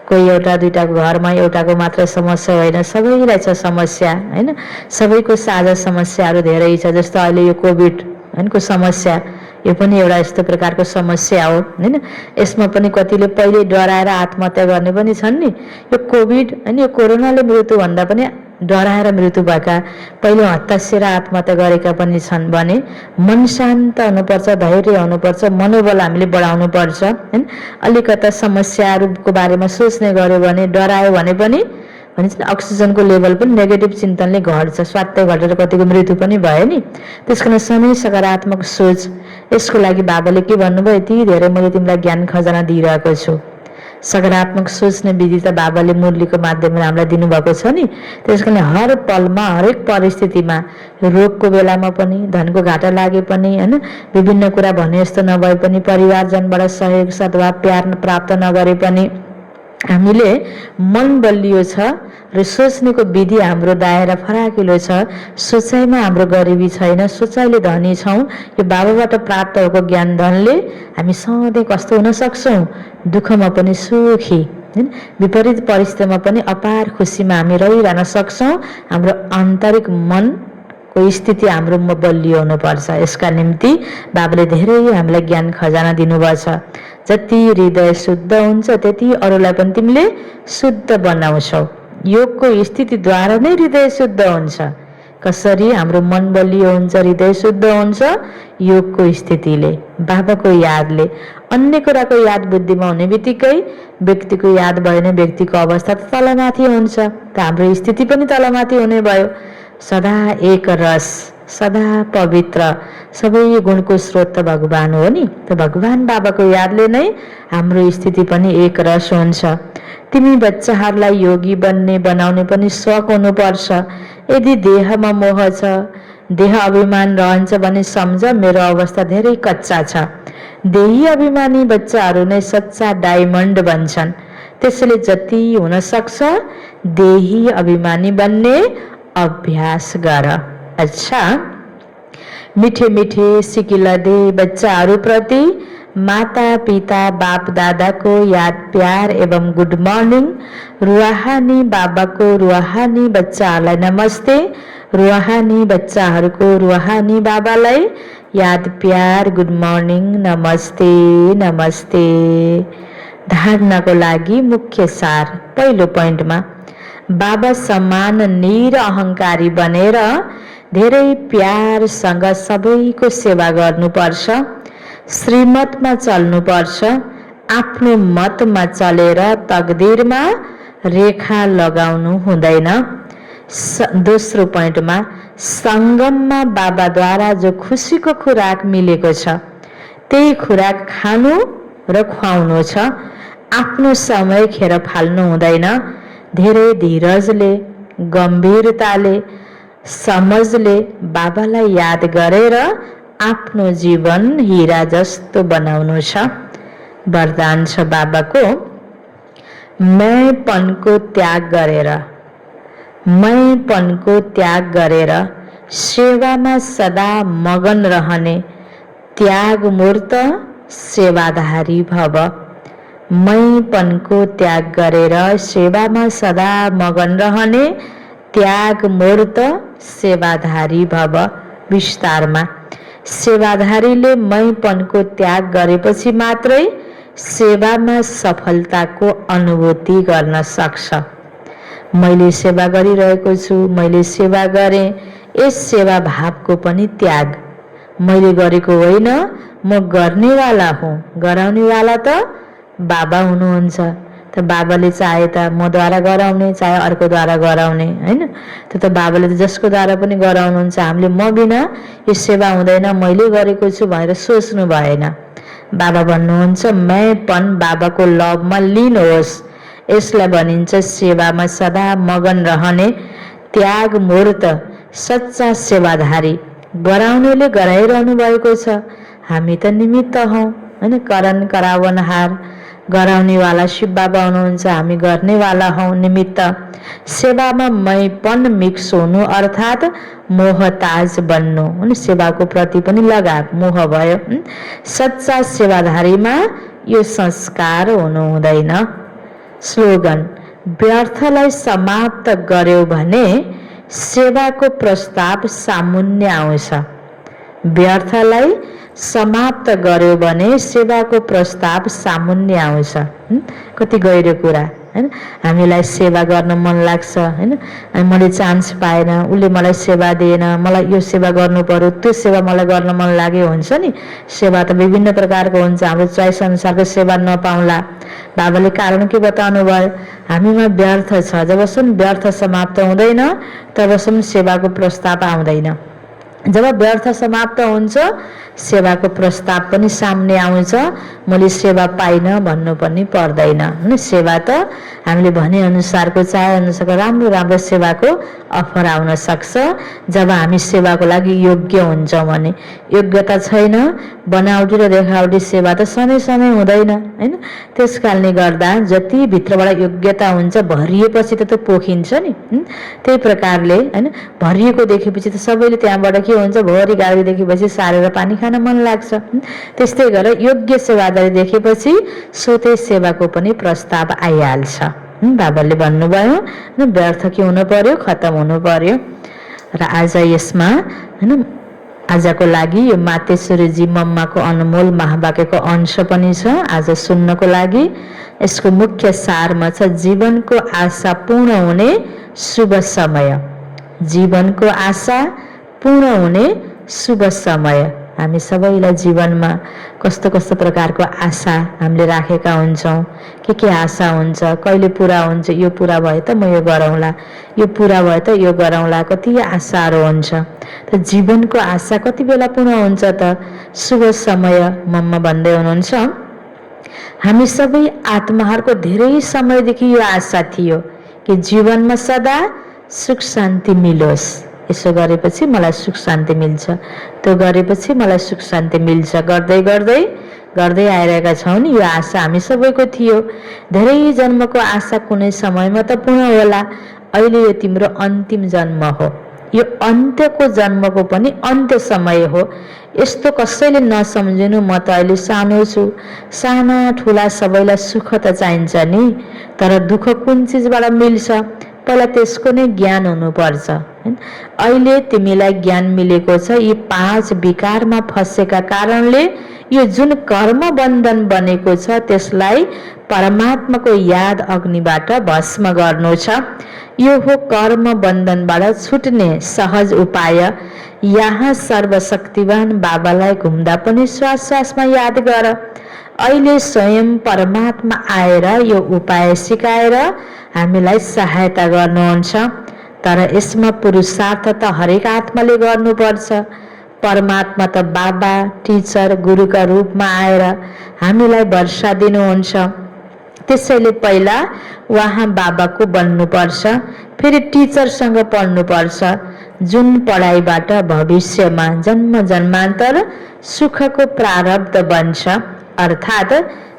कोही एउटा दुईटाको घरमा एउटाको मात्र समस्या होइन, सबैलाई छ समस्या होइन। सबैको साझा समस्याहरू धेरै छ। जस्तो अहिले यो कोभिड को समस्या, यो पनि एउटा यस्तो प्रकारको समस्या हो होइन। यसमा पनि कतिले पहिले डराएर आत्महत्या गर्ने पनि छन् नि। यो कोभिड होइन यो कोरोनाले मृत्यु भन्दा पनि डराएर मृत्यु भएका, पहिले हतासिएर आत्महत्या गरेका पनि छन् भने मन शान्त हुनुपर्छ, धैर्य हुनुपर्छ, मनोबल हामीले बढाउनु पर्छ होइन। अलिकता समस्याहरूको बारेमा सोच्ने गर्यो भने, डरायो भने पनि भनिन्छ अक्सिजनको लेभल पनि नेगेटिभ चिन्तनले घट्छ, स्वास्थ्य घटेर कतिको मृत्यु पनि भयो नि। त्यस कारण सधैँ सकारात्मक सोच। यसको लागि बाबाले के भन्नुभयो, यति धेरै मैले तिमीलाई ज्ञान खजाना दिइरहेको छु। सकारात्मक सोच्ने विधि त बाबाले मुरलीको माध्यमले हामीलाई दिनुभएको छ नि। त्यस कारण हर पलमा, हरेक परिस्थितिमा, रोगको बेलामा पनि, धनको घाटा लागे पनि होइन, विभिन्न कुरा भने जस्तो नभए पनि, परिवारजनबाट सहयोग सद्भाव प्यार प्राप्त नगरे पनि हामीले मन बलियो छ र सोच्नेको विधि हाम्रो दायरा फराकिलो छ। सोचाइमा हाम्रो गरिबी छैन, सोचाइले धनी छौँ। यो बाबाबाट प्राप्त भएको ज्ञान धनले हामी सधैँ कस्तो हुन सक्छौँ, दुःखमा पनि सुखी होइन, विपरीत परिस्थितिमा पनि अपार खुसीमा हामी रहिरहन सक्छौँ। हाम्रो आन्तरिक मन को स्थिति हाम्रोमा बलियो हुनुपर्छ। यसका निम्ति बाबाले धेरै हामीलाई ज्ञान खजाना दिनुभएको छ। जति हृदय शुद्ध हुन्छ त्यति अरूलाई पनि तिमीले शुद्ध बनाउँछौ। योगको स्थितिद्वारा नै हृदय शुद्ध हुन्छ। कसरी हाम्रो मन बलियो हुन्छ, हृदय शुद्ध हुन्छ? योगको स्थितिले, बाबाको यादले। अन्य कुराको याद बुद्धिमा हुने बित्तिकै व्यक्तिको याद भयो भने व्यक्तिको अवस्था त तलमाथि हुन्छ, त हाम्रो स्थिति पनि तलमाथि हुने भयो। सदा एक रस, सदा पवित्र, सबै गुणको स्रोत त भगवान हो नि। त भगवान बाबाको यादले नै हाम्रो स्थिति पनि एक रस हुन्छ। तिमी बच्चाहरूलाई योगी बनाउने पनि शौक हुनुपर्छ। यदि देहमा मोह छ, देह अभिमान रहन्छ भने सम्झ मेरो अवस्था धेरै कच्चा छ। देही अभिमानी बच्चाहरू नै सच्चा डायमन्ड बन्छन्। त्यसैले जति हुन सक्छ देही अभिमानी बन्ने अभ्यास गर। अच्छा, मिठे मिठे सिकिलदे बच्चाहरू प्रति माता पिता बाप दादाको याद प्यार एवं गुड मर्निङ। रुहानी बाबाको रुहानी बच्चाहरूलाई नमस्ते। रुहानी बच्चाहरूको रुहानी बाबालाई याद प्यार गुड मर्निङ नमस्ते नमस्ते। धारणको लागि मुख्य सार। पहिलो पोइन्टमा बाबा समान निरअहङ्कारी बनेर धेरै प्यारसँग सबैको सेवा गर्नुपर्छ। श्रीमतमा चल्नुपर्छ। आफ्नो मतमा चलेर तकदिरमा रेखा लगाउनु हुँदैन। दोस्रो पोइन्टमा सङ्गममा बाबाद्वारा जो खुसीको खुराक मिलेको छ त्यही खुराक खानु र खुवाउनु छ। आफ्नो समय खेर फाल्नु हुँदैन। धेरै धीरजले, गम्भीरताले, समझले बाबालाई याद गरेर आफ्नो जीवन हीरा जस्तो बनाउनु छ। वरदान छ बाबाको, मैपनको त्याग गरेर सेवामा सदा मगन रहने त्याग मूर्त सेवाधारी भव। मैपनको त्याग गरेर सेवामा सदा मगन रहने त्याग मूर्त सेवाधारी भव। विस्तारमा सेवाधारीले मैपनको त्याग गरेपछि मात्रै सेवामा सफलताको अनुभूति गर्न सक्छ। मैले सेवा गरिरहेको छु, मैले सेवा गरेँ, यस सेवा भावको पनि त्याग। मैले गरेको होइन, म गर्नेवाला हुँ। गराउनेवाला त बाबा हुनुहुन्छ। त बाबाले चाहे त मद्वारा गराउने, चाहे अर्कोद्वारा गराउने, होइन? त्यो त बाबाले त जसकोद्वारा पनि गराउनुहुन्छ। हामीले म बिना यो सेवा हुँदैन, मैले गरेको छु भनेर सोच्नु भएन। बाबा भन्नुहुन्छ मैपन बाबाको लभमा लिनुहोस्। यसलाई भनिन्छ सेवामा सदा मगन रहने त्याग मूर्त सच्चा सेवाधारी। गराउनेले गराइरहनु भएको छ, हामी त निमित्त हौँ, होइन? करण करावनहार। गराउनेवाला शिव बाबा हुनुहुन्छ, हामी गर्नेवाला हौँ, निमित्त। सेवामा मैपन मिक्स हुनु अर्थात् मोहताज बन्नु, होइन? सेवाको प्रति पनि लगाव, मोह भयो। सच्चा सेवाधारीमा यो संस्कार हुनु हुँदैन। स्लोगन, व्यर्थलाई समाप्त गर्यो भने सेवाको प्रस्ताव सामुन्य आउँछ। व्यर्थलाई समाप्त गर्यो भने सेवाको प्रस्ताव सामुन्य आउँछ। कति गहिरो कुरा, होइन? हामीलाई सेवा गर्न मन लाग्छ, होइन? मैले चान्स पाएन, उसले मलाई सेवा दिएन, मलाई यो सेवा गर्नु पर्यो, त्यो सेवा मलाई गर्न मन लाग्यो, हुन्छ नि? सेवा त विभिन्न प्रकारको हुन्छ। हाम्रो चोइस अनुसारको सेवा नपाउँला। बाबाले कारण के बताउनु भयो? हामीमा व्यर्थ छ। जबसम्म व्यर्थ समाप्त हुँदैन तबसम्म सेवाको प्रस्ताव आउँदैन। जब व्यर्थ समाप्त हुन्छ सेवाको प्रस्ताव पनि सामने आउँछ। मैले सेवा पाइन भन्नु पनि पर्दैन, हैन? सेवा त हामीले भने अनुसारको, चाहे अनुसारको राम्रो राम्रो सेवाको अफर आउन सक्छ जब हामी सेवाको लागि योग्य हुन्छौँ भने। योग्यता छैन, बनावटी र देखावटी सेवा त सधैँ सधैँ हुँदैन, हैन? त्यसकारणले गर्दा जति भित्रबाट योग्यता हुन्छ भरिएपछि त पोखिन्छ नि। त्यही प्रकारले, हैन? भरिएको देखेपछि त सबैले त्यहाँबाट के हुन्छ, भरि गाडी देखेपछि सारेर पानी खान मन लाग्छ। त्यस्तै गरेर योग्य सेवादारी देखेपछि सोतै सेवाको पनि प्रस्ताव आइहाल्छ। बाबाले भन्नुभयो व्यर्थ के हुनु पर्यो, खत्तम हुनु पर्यो। र आज यसमा हैन आजको लागि यो मातेश्वरीजी मम्माको अनमोल महावाक्यको अंश पनि छ आज सुन्नको लागि। यसको मुख्य सारमा छ जीवनको आशा पूर्ण हुने शुभ समय। जीवनको आशा पूर्ण हुने शुभ समय। हामी सबैलाई जीवनमा कस्तो कस्तो प्रकारको आशा हामीले राखेका हुन्छौँ। के आशा हुन्छ, कहिले पुरा हुन्छ, यो पुरा भए त म यो गरौँला, यो पुरा भए त यो गरौँला, कति आशाहरू हुन्छ। त जीवनको आशा कति बेला पूर्ण हुन्छ त? शुभ समय। मम्मा भन्दै हुनुहुन्छ हामी सबै आत्माहरूको धेरै समयदेखि यो आशा थियो कि जीवनमा सदा सुख शान्ति मिलोस्। यसो गरेपछि मलाई सुख शान्ति मिल्छ, त्यो गरेपछि मलाई सुख शान्ति मिल्छ, गर्दै गर्दै गर्दै आइरहेका छौँ नि। यो आशा हामी सबैको थियो। धेरै जन्मको आशा कुनै समयमा त पूर्ण होला। अहिले यो तिम्रो अन्तिम जन्म हो। यो अन्त्यको जन्मको पनि अन्त्य समय हो। यस्तो कसैले नसम्झिनु म त अहिले सानो छु। साना ठुला सबैलाई सुख त चाहिन्छ नि, तर दुःख कुन चिजबाट मिल्छ पहिला त्यसको नै ज्ञान हुनुपर्छ। अहिले तिमीलाई ज्ञान मिलेको छ यी 5 विकारमा फसेका कारणले यो जुन कर्म बन्धन बनेको छ त्यसलाई परमात्माको याद अग्निबाट भस्म गर्नु छ। यो हो कर्म बन्धनबाट छुट्ने सहज उपाय। यहाँ सर्वशक्तिवान बाबालाई घुम्दा पनि श्वास श्वासमा याद गर। अहिले स्वयं परमात्मा आएर यो उपाय सिकाएर हामीलाई सहायता गर्नुहुन्छ। तर यसमा पुरुषार्थ त हरेक आत्माले गर्नुपर्छ। परमात्मा त बाबा टिचर गुरुका रूपमा आएर हामीलाई वर्षा दिनुहुन्छ। त्यसैले पहिला उहाँ बाबाको बन्नुपर्छ, फेरि टिचरसँग पढ्नुपर्छ। जुन पढाइबाट भविष्यमा जन्म जन्मान्तर सुखको प्रारब्ध बन्छ, अर्थात्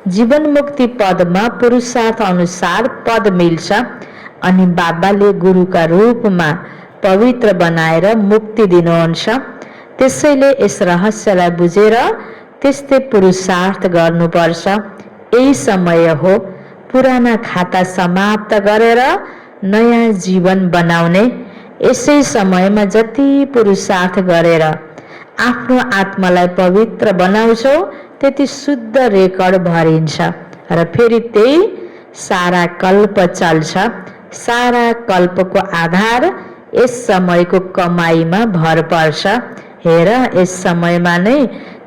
जीवन मुक्ति पदमा पुरुषार्थ अनुसार पद मिल्छ। अनि बाबाले गुरुका रूपमा पवित्र बनाएर मुक्ति दिनुहुन्छ। त्यसैले यस रहस्यलाई बुझेर त्यस्तै पुरुषार्थ गर्नुपर्छ। यही समय हो पुराना खाता समाप्त गरेर नयाँ जीवन बनाउने। यसै समयमा जति पुरुषार्थ गरेर आफ्नो आत्मालाई पवित्र बनाउँछौ त्यति शुद्ध रेकर्ड भरिन्छ र फेरि त्यही सारा कल्प चल्छ। सारा कल्पको आधार यस समयको कमाईमा भर पर्छ। हेर यस समयमा नै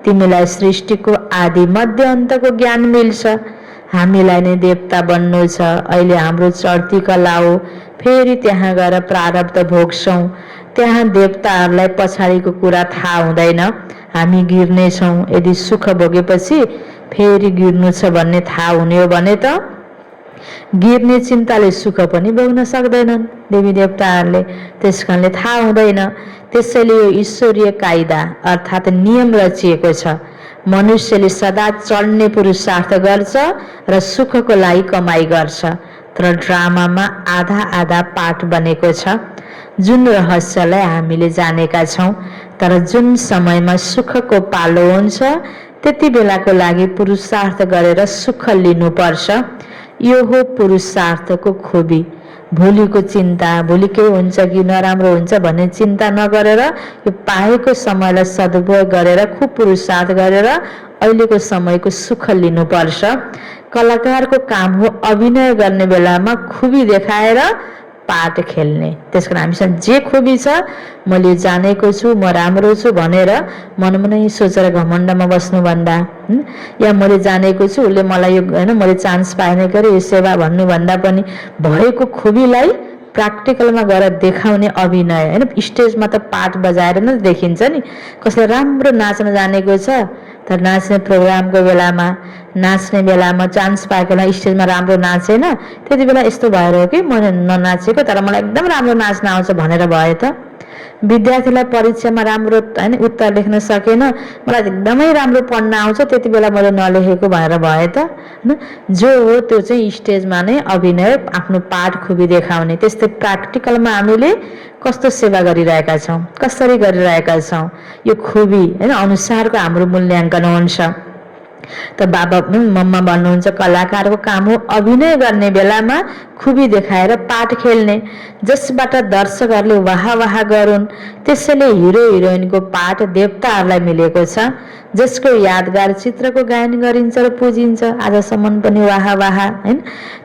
तिमीलाई सृष्टिको आदि मध्य अन्तको ज्ञान मिल्छ। हामीलाई नै देवता बन्नु छ। अहिले हाम्रो चढ्ती कला हो, फेरि त्यहाँ गएर प्रारब्ध भोग्छौँ। त्यहाँ देवताहरूलाई पछाडिको कुरा थाहा हुँदैन। हामी गिर्नेछौँ। यदि सुख भोगेपछि फेरि गिर्नु छ भन्ने थाहा हुने हो भने त गिर्ने चिन्ताले सुख पनि भोग्न सक्दैनन् देवी देवताहरूले। त्यसकारणले थाहा हुँदैन। त्यसैले यो ईश्वरीय कायदा अर्थात् नियम रचिएको छ। मनुष्यले सदा चढ्ने पुरुषार्थ गर्छ र सुखको लागि कमाई गर्छ। तर ड्रामामा आधा आधा पाठ बनेको छ। जुन रहस्यलाई हामीले जानेका छौँ, तर जुन समयमा सुखको पालो हुन्छ त्यति बेलाको लागि पुरुषार्थ गरेर सुख लिनुपर्छ। यो हो पुरुषार्थको खुबी। भोलिको चिन्ता, भोलि के हुन्छ कि नराम्रो हुन्छ भन्ने चिन्ता नगरेर यो पाएको समयलाई सदुपयोग गरेर खुब पुरुषार्थ गरेर अहिलेको समयको सुख लिनुपर्छ। कलाकारको काम हो अभिनय गर्ने बेलामा खुबी देखाएर पाठ खेल्ने। त्यसकारण हामीसँग जे खुबी छ, मैले जानेको छु, म राम्रो छु भनेर मनमा नै सोचेर घमण्डमा बस्नुभन्दा या मैले जानेको छु उसले मलाई यो होइन मैले चान्स पाएन गरे यो सेवा भन्नुभन्दा पनि भएको खुबीलाई प्र्याक्टिकलमा गएर देखाउने अभिनय होइन। स्टेजमा त पाठ बजाएर नै देखिन्छ नि। कसैलाई राम्रो नाच्न जानेको छ तर नाच्ने प्रोग्रामको बेलामा नाच्ने बेलामा चान्स पाएको बेला स्टेजमा राम्रो नाचेन, त्यति बेला यस्तो भएर हो कि मैले ननाचेको तर मलाई एकदम राम्रो नाच्न आउँछ भनेर भयो त। विद्यार्थीलाई परीक्षामा राम्रो होइन उत्तर लेख्न सकेन, मलाई एकदमै राम्रो पढ्न आउँछ, त्यति बेला मैले नलेखेको भनेर भयो त होइन। जो हो त्यो चाहिँ स्टेजमा नै अभिनय आफ्नो पाठ खुबी देखाउने। त्यस्तै प्र्याक्टिकलमा हामीले कस्तो सेवा गरिरहेका छौँ, कसरी गरिरहेका छौँ, यो खुबी होइन अनुसारको हाम्रो मूल्याङ्कन हुन्छ। त बाबा मम्मा भन्नुहुन्छ कलाकारको काम हो अभिनय गर्ने बेलामा खुबी देखाएर पाठ खेल्ने, जसबाट दर्शकहरूले वाह वाह गरून्। त्यसैले हिरो हिरोइनको पाठ देवताहरूलाई मिलेको छ, जसको यादगार चित्रको गायन गरिन्छ र पुजिन्छ, आजसम्म पनि वाह वाह हैन।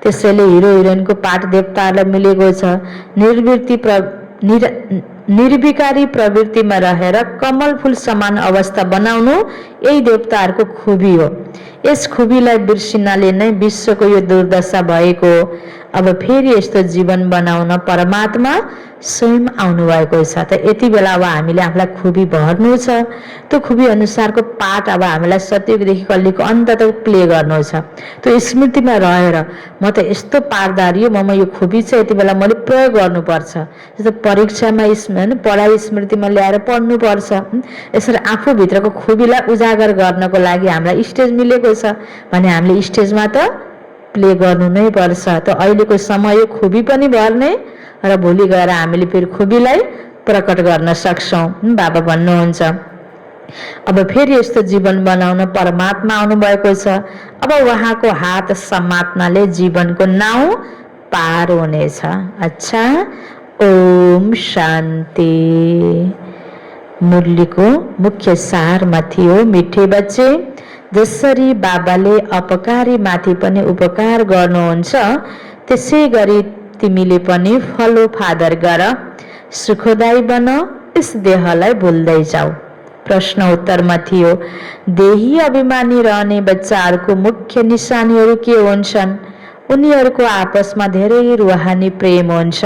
त्यसैले हिरो हिरोइनको पाठ देवताहरूलाई मिलेको छ। निर्विकारी प्रवृत्तिमा रहेर कमल फूल समान अवस्था बनाउनु यही देवताहरूको खुबी हो। यस खुबीलाई बिर्सिनाले नै विश्वको यो दुर्दशा भएको हो। अब फेरि यस्तो जीवन बनाउन परमात्मा स्वयं आउनुभएको छ। त यति बेला अब हामीले आफूलाई खुबी भर्नु छ। त्यो खुबी अनुसारको पाठ अब हामीलाई सत्ययुगदेखि कलिको अन्त तक प्ले गर्नु छ। त्यो स्मृतिमा रहेर म त यस्तो पाठदारी हो, ममा यो खुबी छ, यति बेला मैले प्रयोग गर्नुपर्छ। जस्तो परीक्षामा हैन पढाइ स्मृतिमा ल्याएर पढ्नुपर्छ। यसरी आफूभित्रको खुबीलाई उजागर गर्नको लागि हामीलाई स्टेज मिलेको छ भने हामीले स्टेजमा त प्ले गर्नु नै पर्छ। त अहिलेको समय खुबी पनि भर्ने र भोलि गएर हामीले फेरि खुबीलाई प्रकट गर्न सक्छौँ। बाबा भन्नुहुन्छ अब फेरि यस्तो जीवन बनाउन परमात्मा आउनुभएको छ। अब उहाँको हात समात्नाले जीवनको नाउँ पार हुनेछ। अच्छा, ओम शान्ति। मुरलीको मुख्य सारमा थियो, मिठे बच्चे जसरी बाबाले अपकारी माथि पनि उपकार गर्नुहुन्छ त्यसै गरी तिमीले पनि फलो फादर गर, सुखदायी बन, यस देहलाई भुल्दै जाऊ। प्रश्न उत्तरमा थियो देही अभिमानी रहने बच्चाहरूको मुख्य निशानीहरू के हुन्छन्? उनीहरूको आपसमा धेरै रुहानी प्रेम हुन्छ।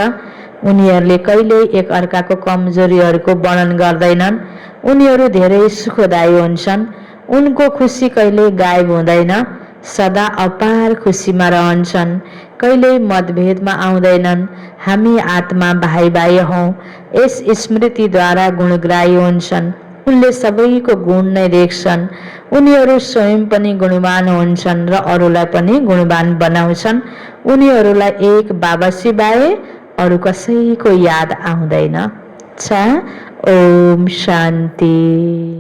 उनीहरूले कहिल्यै एक अर्काको कमजोरीहरूको वर्णन गर्दैनन्। उनीहरू धेरै सुखदायी हुन्छन्। उनको खुसी कहिल्यै गायब हुँदैन, सदा अपार खुसीमा रहन्छन्, कहिल्यै मतभेदमा आउँदैनन्। हामी आत्मा भाइ भाइ हौं। यस स्मृतिद्वारा गुणग्राही हुन्छन्। उनले सबैको गुण नै देख्छन्। उनीहरू स्वयं पनि गुणवान हुन्छन् र अरूलाई पनि गुणवान बनाउँछन्। उनीहरूलाई एक बाबा सिवाय अरू कसैको याद आउँदैन। ओम शान्ति।